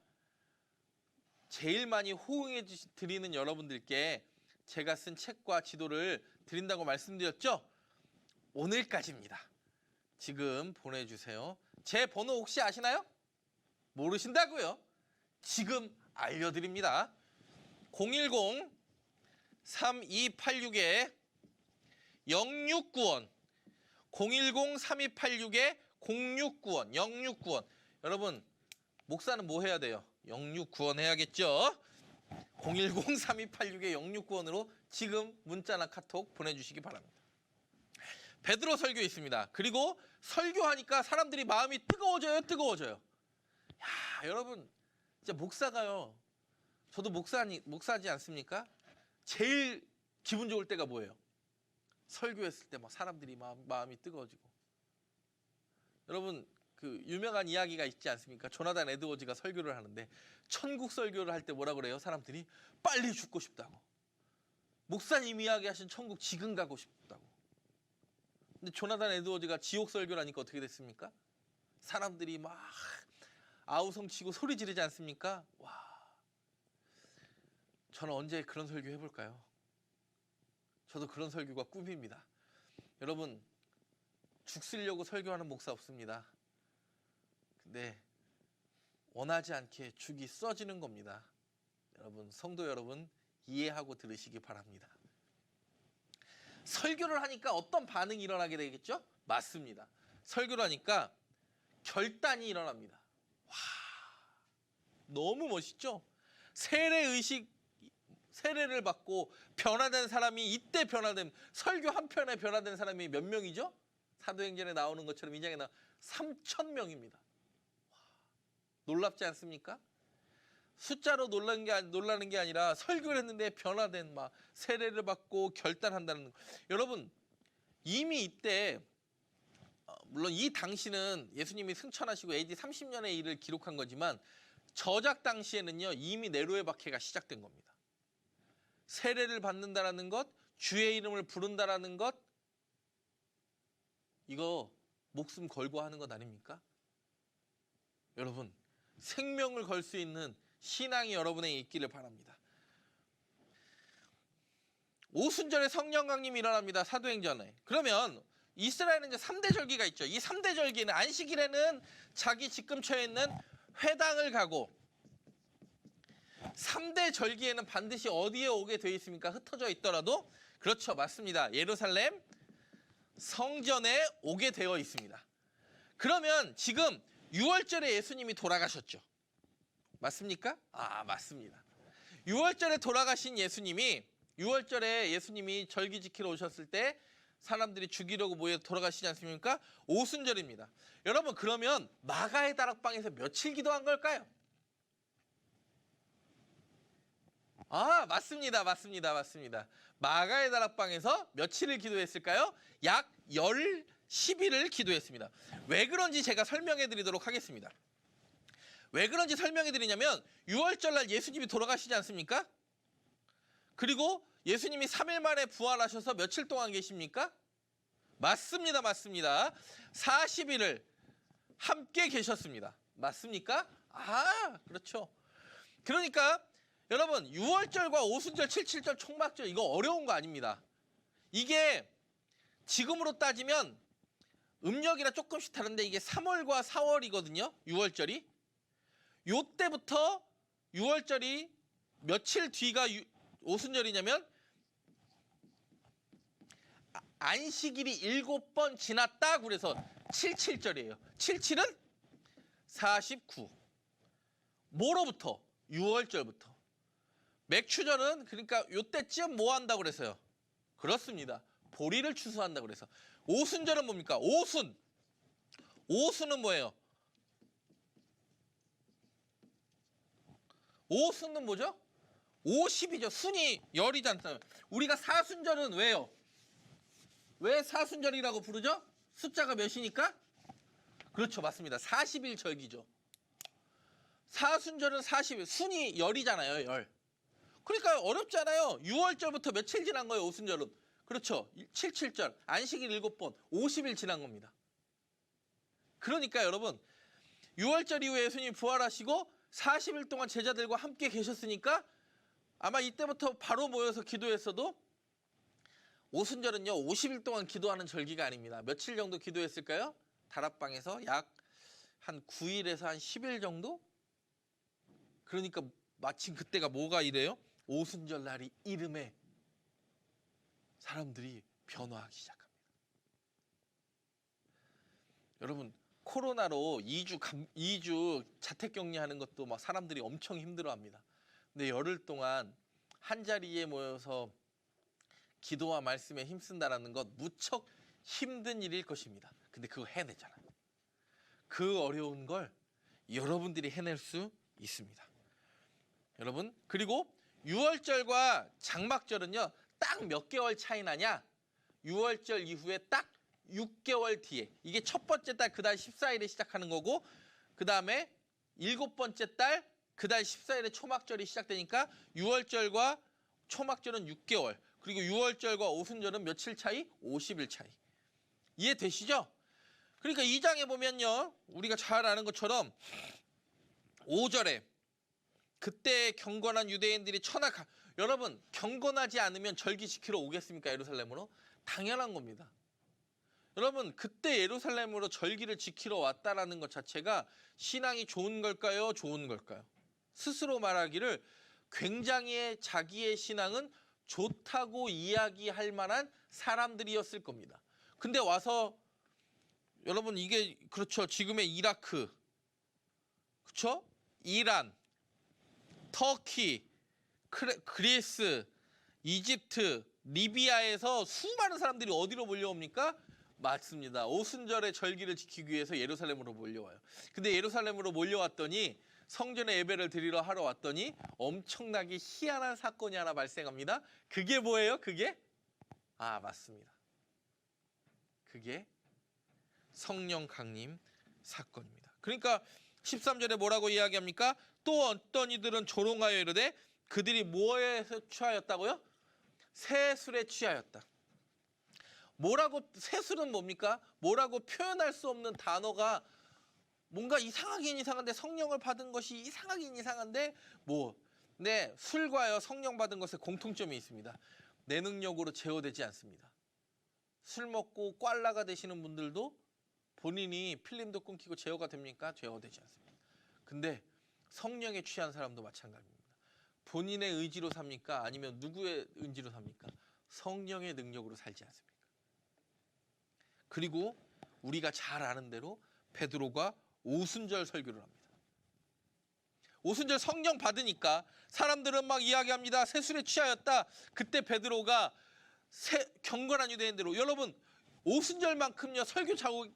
제일 많이 호응해 드리는 여러분들께 제가 쓴 책과 지도를 드린다고 말씀드렸죠? 오늘까지입니다. 지금 보내주세요. 제 번호 혹시 아시나요? 모르신다고요? 지금 알려드립니다. 010-3286-0691 010-3286-0691 0691 여러분 목사는 뭐 해야 돼요? 0691 해야겠죠? 010-3286-0691으로 지금 문자나 카톡 보내주시기 바랍니다. 베드로 설교 있습니다. 그리고 설교하니까 사람들이 마음이 뜨거워져요. 야, 여러분 진짜 목사가요. 저도 목사하지 않습니까? 제일 기분 좋을 때가 뭐예요? 설교했을 때 막 사람들이 마음이 뜨거워지고. 여러분 그 유명한 이야기가 있지 않습니까? 조나단 에드워즈가 설교를 하는데 천국 설교를 할 때 뭐라 그래요? 사람들이 빨리 죽고 싶다고. 목사님 이야기하신 천국 지금 가고 싶다고. 근데 조나단 에드워즈가 지옥 설교를 하니까 어떻게 됐습니까? 사람들이 막 아우성치고 소리 지르지 않습니까? 와, 저는 언제 그런 설교 해볼까요? 저도 그런 설교가 꿈입니다. 여러분 죽쓰려고 설교하는 목사 없습니다. 근데 원하지 않게 죽이 써지는 겁니다. 여러분 성도 여러분 이해하고 들으시기 바랍니다. 설교를 하니까 어떤 반응이 일어나게 되겠죠? 맞습니다. 설교를 하니까 결단이 일어납니다. 와, 너무 멋있죠? 세례를 받고 변화된 사람이 이때 변화된 설교 한 편에 변화된 사람이 몇 명이죠? 사도행전에 나오는 것처럼 이 장에 3,000명입니다. 놀랍지 않습니까? 숫자로 놀라는 게 아니라 설교를 했는데 변화된 세례를 받고 결단한다는 거. 여러분 이미 이때 물론 이 당시는 예수님이 승천하시고 AD 30년의 일을 기록한 거지만 저작 당시에는요 이미 네로의 박해가 시작된 겁니다. 세례를 받는다라는 것, 주의 이름을 부른다라는 것, 이거 목숨 걸고 하는 것 아닙니까? 여러분 생명을 걸 수 있는 신앙이 여러분에게 있기를 바랍니다. 오순절에 성령 강림이 일어납니다. 사도행전에. 그러면 이스라엘은 이제 3대 절기가 있죠. 이 3대 절기는 안식일에는 자기 집 근처에 있는 회당을 가고 3대 절기에는 반드시 어디에 오게 되어 있습니까? 흩어져 있더라도. 그렇죠. 맞습니다. 예루살렘 성전에 오게 되어 있습니다. 그러면 지금 6월절에 예수님이 돌아가셨죠. 맞습니까? 맞습니다. 6월절에 돌아가신 예수님이 6월절에 예수님이 절기 지키러 오셨을 때 사람들이 죽이려고 모여 돌아가시지 않습니까? 오순절입니다. 여러분 그러면 마가의 다락방에서 며칠 기도한 걸까요? 아, 맞습니다. 마가의 다락방에서 며칠을 기도했을까요? 약 10일을 기도했습니다. 왜 그런지 제가 설명해 드리도록 하겠습니다. 왜 그런지 설명해 드리냐면 6월절 날 예수님이 돌아가시지 않습니까? 그리고 예수님이 3일 만에 부활하셔서 며칠 동안 계십니까? 맞습니다. 40일을 함께 계셨습니다. 맞습니까? 아, 그렇죠. 그러니까 여러분 6월절과 오순절, 77절, 총막절 이거 어려운 거 아닙니다. 이게 지금으로 따지면 음력이라 조금씩 다른데 이게 3월과 4월이거든요. 6월절이. 요때부터 6월절이 며칠 뒤가 오순절이냐면 안식일이 7번 지났다 그래서 77절이에요. 77은 49. 뭐로부터? 6월절부터. 맥추절은 그러니까 요때쯤 뭐 한다고 그래서요? 그렇습니다. 보리를 추수한다고 그래서. 오순절은 뭡니까? 오순. 오순은 뭐예요? 오순은 뭐죠? 50이죠. 순이 열이지 않나요? 우리가 사순절은 왜요? 왜 사순절이라고 부르죠? 숫자가 몇이니까? 그렇죠. 맞습니다. 40일 절기죠. 사순절은 40일. 순이 열이잖아요. 열. 그러니까 어렵잖아요. 6월절부터 며칠 지난 거예요. 오순절은. 그렇죠. 77절. 안식일 7번. 50일 지난 겁니다. 그러니까 여러분 6월절 이후에 예수님이 부활하시고 40일 동안 제자들과 함께 계셨으니까 아마 이때부터 바로 모여서 기도했어도 오순절은요 50일 동안 기도하는 절기가 아닙니다. 며칠 정도 기도했을까요? 다락방에서 약 한 9일에서 한 10일 정도? 그러니까 마침 그때가 뭐가 이래요? 오순절 날이 이름에 사람들이 변화하기 시작합니다. 여러분 코로나로 2주 자택격리하는 것도 막 사람들이 엄청 힘들어합니다. 근데 열흘 동안 한 자리에 모여서 기도와 말씀에 힘쓴다라는 것 무척 힘든 일일 것입니다. 근데 그거 해내잖아요. 그 어려운 걸 여러분들이 해낼 수 있습니다. 여러분 그리고 6월절과 장막절은요 딱 몇 개월 차이 나냐? 6월절 이후에 딱 6개월 뒤에 이게 첫 번째 달 그달 14일에 시작하는 거고 그 다음에 7번째 달 그달 14일에 초막절이 시작되니까 6월절과 초막절은 6개월 그리고 6월절과 오순절은 며칠 차이? 50일 차이. 이해되시죠? 그러니까 2장에 보면요 우리가 잘 아는 것처럼 5절에 그때 경건한 유대인들이 여러분 경건하지 않으면 절기 지키러 오겠습니까? 예루살렘으로? 당연한 겁니다. 여러분 그때 예루살렘으로 절기를 지키러 왔다라는 것 자체가 신앙이 좋은 걸까요? 좋은 걸까요? 스스로 말하기를 굉장히 자기의 신앙은 좋다고 이야기할 만한 사람들이었을 겁니다. 근데 와서 여러분 이게 그렇죠. 지금의 이라크, 그렇죠? 이란, 터키, 그리스, 이집트, 리비아에서 수많은 사람들이 어디로 몰려옵니까? 맞습니다. 오순절의 절기를 지키기 위해서 예루살렘으로 몰려와요. 근데 예루살렘으로 몰려왔더니 성전에 예배를 드리러 하러 왔더니 엄청나게 희한한 사건이 하나 발생합니다. 그게 뭐예요? 그게? 아, 맞습니다. 그게 성령 강림 사건입니다. 그러니까 13절에 뭐라고 이야기합니까? 또 어떤 이들은 조롱하여 이르되 그들이 뭐에서 취하였다고요? 새술에 취하였다. 뭐라고 새술은 뭡니까? 뭐라고 표현할 수 없는 단어가 뭔가 이상하긴 이상한데 성령을 받은 것이 이상하긴 이상한데 네, 술과요 성령 받은 것에 공통점이 있습니다. 내 능력으로 제어되지 않습니다. 술 먹고 꽐라가 되시는 분들도 본인이 필름도 끊기고 제어가 됩니까? 제어되지 않습니다. 근데 성령에 취한 사람도 마찬가지입니다. 본인의 의지로 삽니까? 아니면 누구의 의지로 삽니까? 성령의 능력으로 살지 않습니까? 그리고 우리가 잘 아는 대로 베드로가 오순절 설교를 합니다. 오순절 성령 받으니까 사람들은 막 이야기합니다. 새술에 취하였다. 그때 베드로가 경건한 유대인대로 여러분 오순절만큼요 설교 자국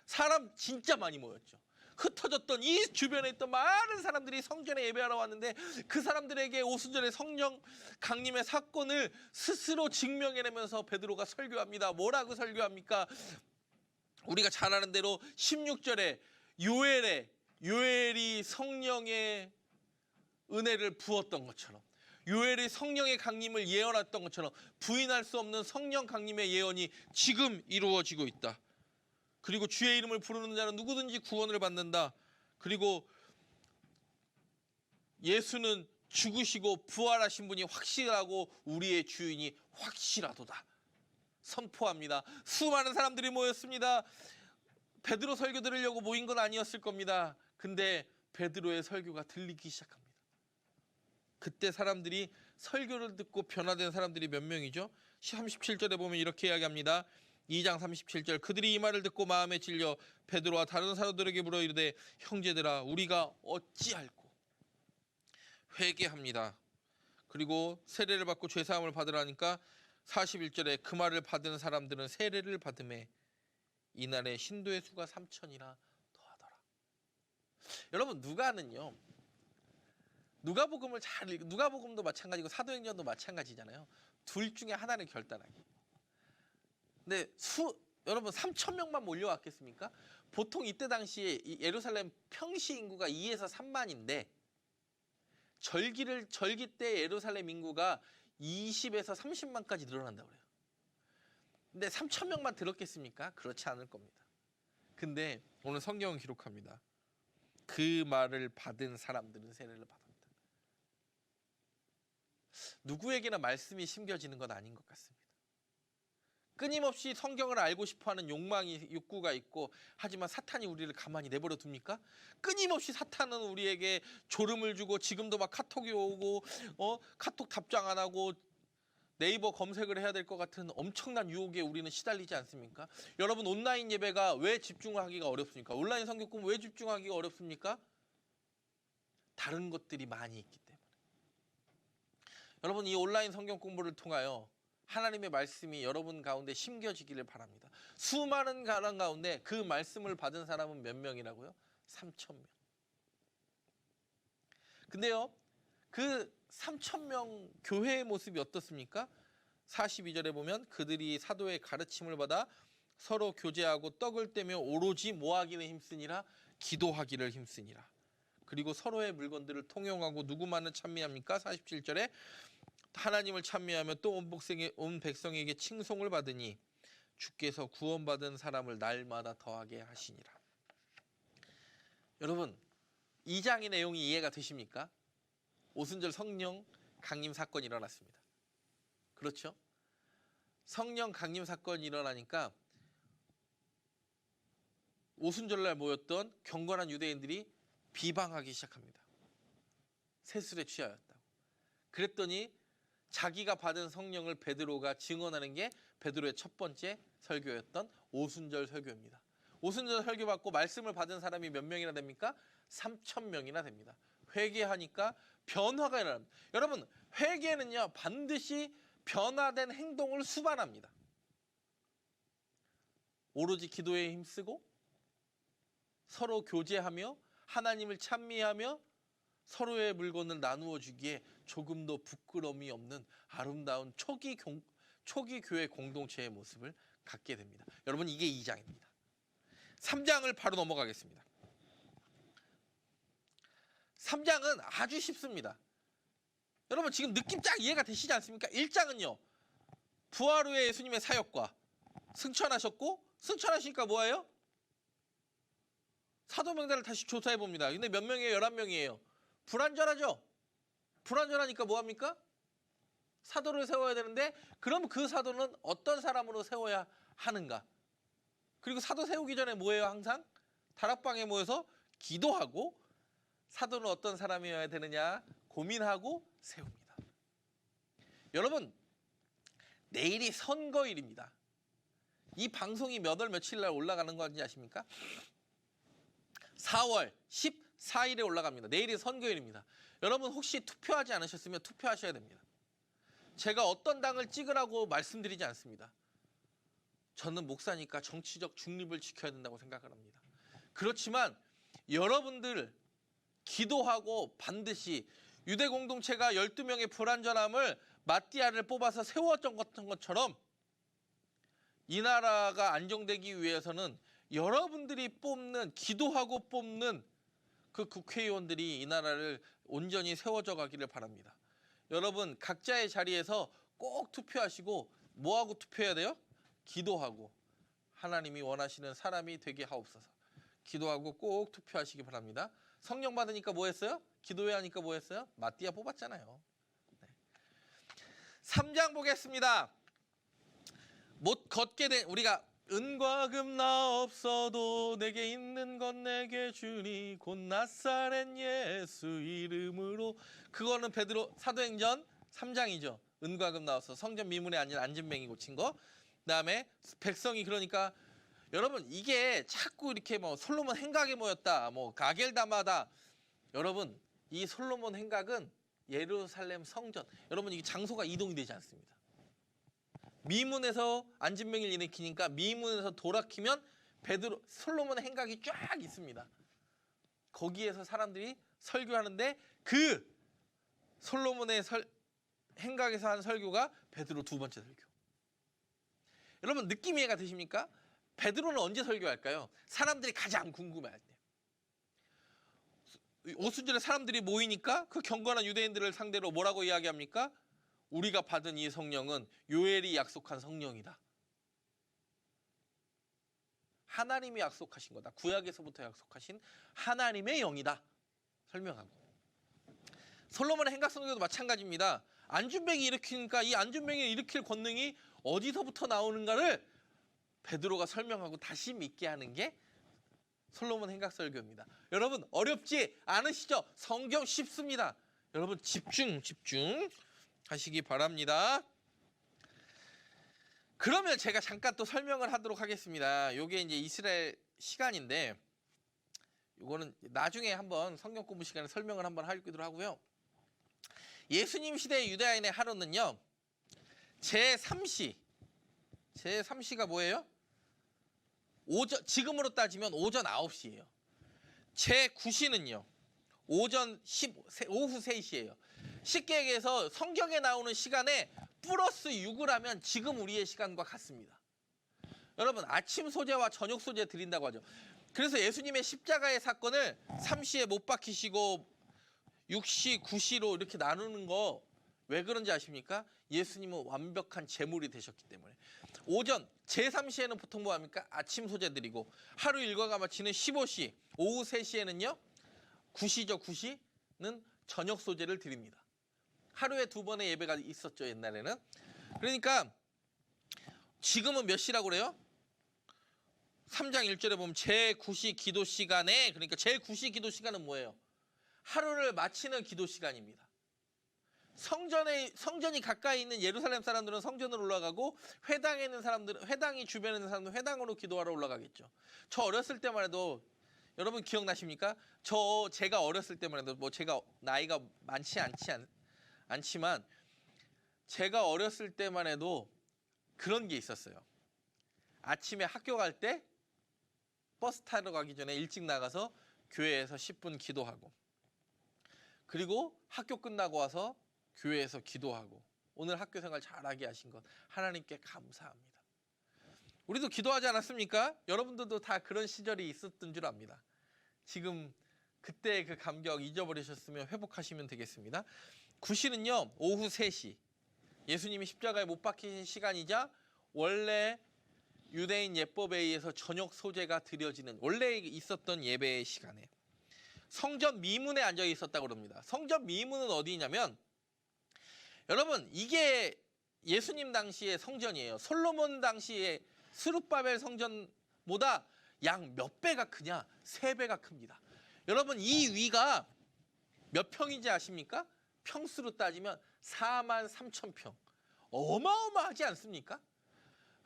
사람 진짜 많이 모였죠. 흩어졌던 이 주변에 있던 많은 사람들이 성전에 예배하러 왔는데 그 사람들에게 오순절의 성령 강림의 사건을 스스로 증명해내면서 베드로가 설교합니다. 뭐라고 설교합니까? 우리가 잘 아는 대로 16절에 요엘이 성령의 은혜를 부었던 것처럼 요엘이 성령의 강림을 예언했던 것처럼 부인할 수 없는 성령 강림의 예언이 지금 이루어지고 있다. 그리고 주의 이름을 부르는 자는 누구든지 구원을 받는다. 그리고 예수는 죽으시고 부활하신 분이 확실하고 우리의 주인이 확실하도다. 선포합니다. 수많은 사람들이 모였습니다. 베드로 설교 들으려고 모인 건 아니었을 겁니다. 근데 베드로의 설교가 들리기 시작합니다. 그때 사람들이 설교를 듣고 변화된 사람들이 몇 명이죠? 37절에 보면 이렇게 이야기합니다. 2장 37절 그들이 이 말을 듣고 마음에 찔려 베드로와 다른 사도들에게 물어 이르되 형제들아 우리가 어찌할꼬 회개합니다. 그리고 세례를 받고 죄사함을 받으라니까 41절에 그 말을 받은 사람들은 세례를 받음에 이날에 신도의 수가 3,000이나 더하더라. 여러분 누가는요. 누가복음도 마찬가지고 사도행전도 마찬가지잖아요. 둘 중에 하나를 결단하기. 근데 여러분 3,000명만 몰려왔겠습니까? 보통 이때 당시에 예루살렘 평시 인구가 2에서 3만인데 절기 때 예루살렘 인구가 20에서 30만까지 늘어난다고 그래요. 근데 3,000명만 들었겠습니까? 그렇지 않을 겁니다. 근데 오늘 성경은 기록합니다. 그 말을 받은 사람들은 세례를 받았다. 누구에게나 말씀이 심겨지는 건 아닌 것 같습니다. 끊임없이 성경을 알고 싶어하는 욕구가 있고 하지만 사탄이 우리를 가만히 내버려 둡니까? 끊임없이 사탄은 우리에게 졸음을 주고 지금도 막 카톡이 오고 카톡 답장 안 하고 네이버 검색을 해야 될 것 같은 엄청난 유혹에 우리는 시달리지 않습니까? 여러분 온라인 예배가 왜 집중하기가 어렵습니까? 온라인 성경 공부 왜 집중하기가 어렵습니까? 다른 것들이 많이 있기 때문에. 여러분 이 온라인 성경 공부를 통하여 하나님의 말씀이 여러분 가운데 심겨지기를 바랍니다. 수많은 사람 가운데 그 말씀을 받은 사람은 몇 명이라고요? 3,000명. 근데요, 그 3,000명 교회의 모습이 어떻습니까? 42절에 보면 그들이 사도의 가르침을 받아 서로 교제하고 떡을 떼며 오로지 뭐하기를 힘쓰니라? 기도하기를 힘쓰니라. 그리고 서로의 물건들을 통용하고 누구만을 찬미합니까? 47절에 하나님을 찬미하며 또 온 백성에게 칭송을 받으니 주께서 구원받은 사람을 날마다 더하게 하시니라. 여러분 2장의 내용이 이해가 되십니까? 오순절 성령 강림 사건이 일어났습니다. 그렇죠? 성령 강림 사건이 일어나니까 오순절날 모였던 경건한 유대인들이 비방하기 시작합니다. 세술에 취하였다고. 그랬더니 자기가 받은 성령을 베드로가 증언하는 게 베드로의 첫 번째 설교였던 오순절 설교입니다. 오순절 설교 받고 말씀을 받은 사람이 몇 명이나 됩니까? 3,000명이나 됩니다. 회개하니까 변화가 일어납니다. 여러분 회개는요 반드시 변화된 행동을 수반합니다. 오로지 기도에 힘쓰고 서로 교제하며 하나님을 찬미하며 서로의 물건을 나누어 주기에 조금도 부끄러움이 없는 아름다운 초기 교회 공동체의 모습을 갖게 됩니다. 여러분 이게 2장입니다. 3장을 바로 넘어가겠습니다. 3장은 아주 쉽습니다. 여러분 지금 느낌 쫙 이해가 되시지 않습니까? 1장은요. 부활 후에 예수님의 사역과 승천하셨고 승천하시니까 뭐예요? 사도 명단을 다시 조사해 봅니다. 근데 몇 명이에요? 11명이에요. 불완전하죠? 불완전하니까 뭐합니까? 사도를 세워야 되는데 그럼 그 사도는 어떤 사람으로 세워야 하는가? 그리고 사도 세우기 전에 뭐예요? 항상 다락방에 모여서 기도하고 사도는 어떤 사람이어야 되느냐 고민하고 세웁니다. 여러분 내일이 선거일입니다. 이 방송이 몇 월 며칠 날 올라가는 건지 아십니까? 4월 14일에 올라갑니다. 내일이 선거일입니다. 여러분 혹시 투표하지 않으셨으면 투표하셔야 됩니다. 제가 어떤 당을 찍으라고 말씀드리지 않습니다. 저는 목사니까 정치적 중립을 지켜야 된다고 생각을 합니다. 그렇지만 여러분들 기도하고 반드시 유대 공동체가 12명의 불완전함을 마띠아를 뽑아서 세웠던 것처럼 이 나라가 안정되기 위해서는 여러분들이 뽑는, 기도하고 뽑는 그 국회의원들이 이 나라를 온전히 세워져 가기를 바랍니다. 여러분 각자의 자리에서 꼭 투표하시고 뭐하고 투표해야 돼요? 기도하고 하나님이 원하시는 사람이 되게 하옵소서. 기도하고 꼭 투표하시기 바랍니다. 성령 받으니까 뭐 했어요? 기도해야 하니까 뭐 했어요? 마띠아 뽑았잖아요. 네. 3장 보겠습니다. 못 걷게 된 우리가 은과 금 나 없어도 내게 있는 건 내게 주니 곧 나사렛 예수 이름으로. 그거는 베드로 사도행전 3장이죠. 은과 금 나 없어 성전 미문에 앉은 안진뱅이 고친 거. 그다음에 백성이 그러니까 여러분 이게 자꾸 이렇게 뭐 솔로몬 행각에 모였다, 뭐 가겔다마다. 여러분 이 솔로몬 행각은 예루살렘 성전. 여러분 이게 장소가 이동이 되지 않습니다. 미문에서 안진뱅이를 일으키니까 미문에서 돌아키면 베드로 솔로몬 행각이 쫙 있습니다. 거기에서 사람들이 설교하는데 그 솔로몬의 행각에서 한 설교가 베드로 두 번째 설교. 여러분 느낌 이해가 되십니까? 베드로는 언제 설교할까요? 사람들이 가장 궁금해할 때. 오순절에 사람들이 모이니까 그 경건한 유대인들을 상대로 뭐라고 이야기합니까? 우리가 받은 이 성령은 요엘이 약속한 성령이다. 하나님이 약속하신 거다. 구약에서부터 약속하신 하나님의 영이다. 설명하고. 솔로몬의 행각성경도 마찬가지입니다. 안준뱅이 일으키니까 이 안준뱅이를 일으킬 권능이 어디서부터 나오는가를 베드로가 설명하고 다시 믿게 하는 게 솔로몬 행각설교입니다. 여러분 어렵지 않으시죠? 성경 쉽습니다. 여러분 집중 하시기 바랍니다. 그러면 제가 잠깐 또 설명을 하도록 하겠습니다. 요게 이제 이스라엘 시간인데 요거는 나중에 한번 성경 공부 시간에 설명을 한번 하기로 하고요. 예수님 시대의 유대인의 하루는요. 제3시가 뭐예요? 오전, 지금으로 따지면 오전 9시예요. 제9시는요. 오후 3시예요. 쉽게 얘기해서 성경에 나오는 시간에 플러스 6을 하면 지금 우리의 시간과 같습니다. 여러분 아침 소재와 저녁 소재 드린다고 하죠. 그래서 예수님의 십자가의 사건을 3시에 못 박히시고 6시, 9시로 이렇게 나누는 거 왜 그런지 아십니까? 예수님은 완벽한 제물이 되셨기 때문에. 오전 제3시에는 보통 뭐 합니까? 아침 소재 드리고 하루 일과가 마치는 15시, 오후 3시에는요. 9시죠. 9시는 저녁 소재를 드립니다. 하루에 2번의 예배가 있었죠. 옛날에는. 그러니까 지금은 몇 시라고 그래요? 3장 1절에 보면 제9시 기도 시간에, 그러니까 제9시 기도 시간은 뭐예요? 하루를 마치는 기도 시간입니다. 성전이 가까이 있는 예루살렘 사람들은 성전으로 올라가고 회당에 있는 사람들은, 회당이 주변에 있는 사람들은 회당으로 기도하러 올라가겠죠. 저 어렸을 때만 해도 여러분 기억나십니까? 제가 어렸을 때만 해도 뭐 제가 나이가 많지 않지만 제가 어렸을 때만 해도 그런 게 있었어요. 아침에 학교 갈 때 버스 타러 가기 전에 일찍 나가서 교회에서 10분 기도하고, 그리고 학교 끝나고 와서 교회에서 기도하고, 오늘 학교 생활 잘하게 하신 것 하나님께 감사합니다. 우리도 기도하지 않았습니까? 여러분들도 다 그런 시절이 있었던 줄 압니다. 지금 그때 그 감격 잊어버리셨으면 회복하시면 되겠습니다. 9시는요 오후 3시, 예수님이 십자가에 못 박히신 시간이자 원래 유대인 예법에 의해서 저녁 소재가 드려지는 원래 있었던 예배의 시간에 성전 미문에 앉아 있었다고 합니다. 성전 미문은 어디냐면 여러분 이게 예수님 당시의 성전이에요. 솔로몬 당시의 스룹바벨 성전보다 약 몇 배가 크냐? 3배가 큽니다. 여러분 이 위가 몇 평인지 아십니까? 평수로 따지면 43,000평. 어마어마하지 않습니까?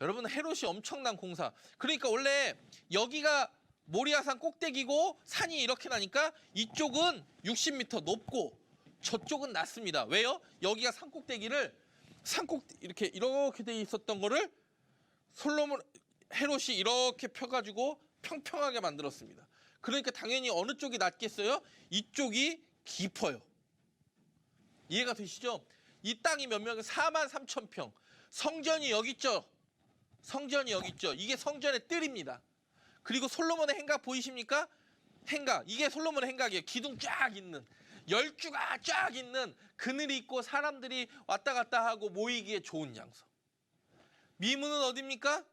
여러분 헤롯이 엄청난 공사. 그러니까 원래 여기가 모리아산 꼭대기고 산이 이렇게 나니까 이쪽은 60m 높고 저쪽은 낮습니다. 왜요? 여기가 산 꼭대기를 산꼭 이렇게 돼 있었던 거를 헤롯이 이렇게 펴가지고 평평하게 만들었습니다. 그러니까 당연히 어느 쪽이 낫겠어요? 이쪽이 깊어요. 이해가 되시죠? 이 땅이 몇 평? 43,000평. 성전이 여기 있죠? 성전이 여기 있죠? 이게 성전의 뜰입니다. 그리고 솔로몬의 행각 보이십니까? 행각. 이게 솔로몬의 행각이에요. 기둥 쫙 있는. 10주가 쫙 있는 그늘이 있고 사람들이 왔다 갔다 하고 모이기에 좋은 장소. 미문은 어디입니까?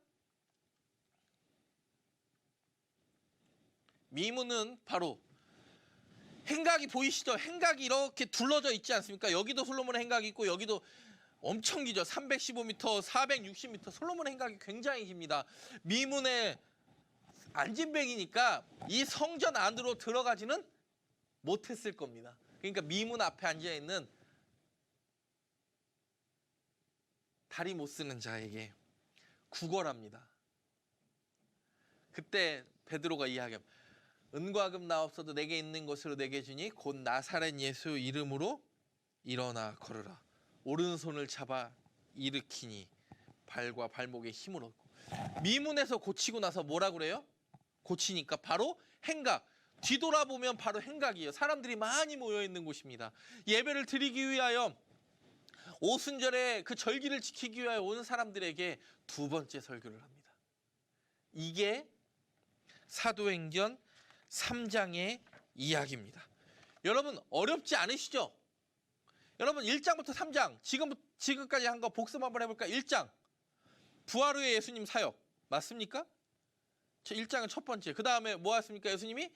미문은 바로 행각이 보이시죠? 행각이 이렇게 둘러져 있지 않습니까? 여기도 솔로몬의 행각이 있고 여기도 엄청 기죠. 315m, 460m. 솔로몬의 행각이 굉장히 깁니다. 미문의 안진뱅이니까 이 성전 안으로 들어가지는 못했을 겁니다. 그러니까 미문 앞에 앉아있는 다리 못 쓰는 자에게 구걸합니다. 그때 베드로가 이야기합니다. 은과 금 나 없어도 내게 있는 것으로 내게 주니 곧 나사렛 예수 이름으로 일어나 걸으라. 오른손을 잡아 일으키니 발과 발목에 힘을 얻고. 미문에서 고치고 나서 뭐라 그래요? 고치니까 바로 행각. 뒤돌아보면 바로 행각이에요. 사람들이 많이 모여있는 곳입니다. 예배를 드리기 위하여 오순절에 그 절기를 지키기 위하여 오는 사람들에게 두 번째 설교를 합니다. 이게 사도행전 3장의 이야기입니다. 여러분 어렵지 않으시죠? 여러분 1장부터 3장 지금까지 한 거 복습 한번 해볼까요? 1장 부활 후의 예수님 사역 맞습니까? 1장은 첫 번째. 그 다음에 뭐 하셨습니까? 예수님이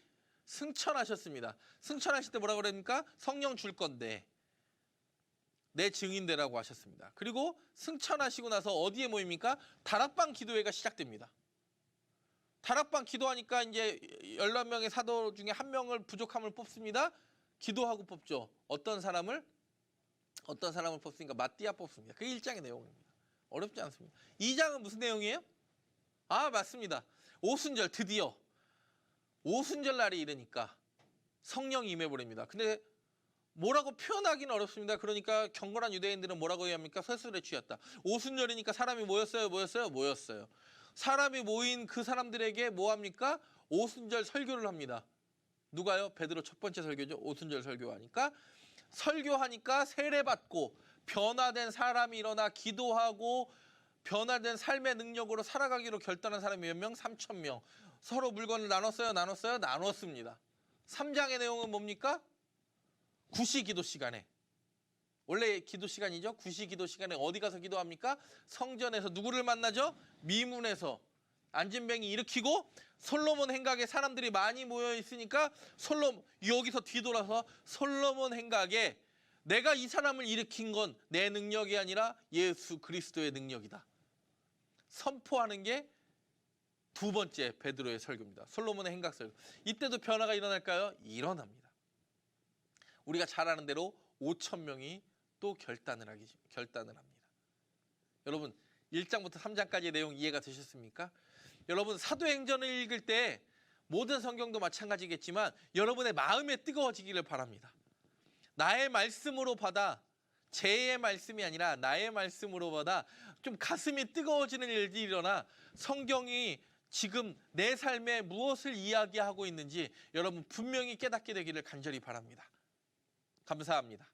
승천하셨습니다. 승천하실 때 뭐라고 그랬습니까? 성령 줄 건데 내 증인 되라고 하셨습니다. 그리고 승천하시고 나서 어디에 모입니까? 다락방 기도회가 시작됩니다. 다락방 기도하니까 이제 14명의 사도 중에 한 명을 부족함을 뽑습니다. 기도하고 뽑죠. 어떤 사람을 뽑습니까? 마띠아 뽑습니다. 그게 1장의 내용입니다. 어렵지 않습니다. 2장은 무슨 내용이에요? 아 맞습니다. 오순절 드디어 오순절 날이 이르니까 성령이 임해버립니다. 근데 뭐라고 표현하기는 어렵습니다. 그러니까 경건한 유대인들은 뭐라고 얘기합니까? 설술에 취했다. 오순절이니까 사람이 모였어요. 사람이 모인 그 사람들에게 뭐합니까? 오순절 설교를 합니다. 누가요? 베드로 첫 번째 설교죠. 오순절 설교하니까 세례받고 변화된 사람이 일어나 기도하고 변화된 삶의 능력으로 살아가기로 결단한 사람이 몇 명? 3,000명. 서로 물건을 나눴습니다. 3장의 내용은 뭡니까? 구시 기도 시간에. 원래 기도 시간이죠. 구시 기도 시간에 어디 가서 기도합니까? 성전에서 누구를 만나죠? 미문에서 안진뱅이 일으키고 솔로몬 행각에 사람들이 많이 모여 있으니까 여기서 뒤돌아서 솔로몬 행각에 내가 이 사람을 일으킨 건 내 능력이 아니라 예수 그리스도의 능력이다. 선포하는 게 두 번째 베드로의 설교입니다. 솔로몬의 행각 설교. 이때도 변화가 일어날까요? 일어납니다. 우리가 잘 아는 대로 5,000명이 또 결단을 합니다. 여러분 1장부터 3장까지의 내용 이해가 되셨습니까? 여러분 사도행전을 읽을 때 모든 성경도 마찬가지겠지만 여러분의 마음에 뜨거워지기를 바랍니다. 나의 말씀으로 받아 제 말씀이 아니라 나의 말씀으로 받아 좀 가슴이 뜨거워지는 일이 일어나 성경이 지금 내 삶에 무엇을 이야기하고 있는지 여러분 분명히 깨닫게 되기를 간절히 바랍니다. 감사합니다.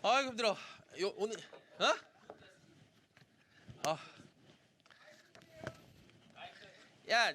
아이고 힘들어. 오늘 야.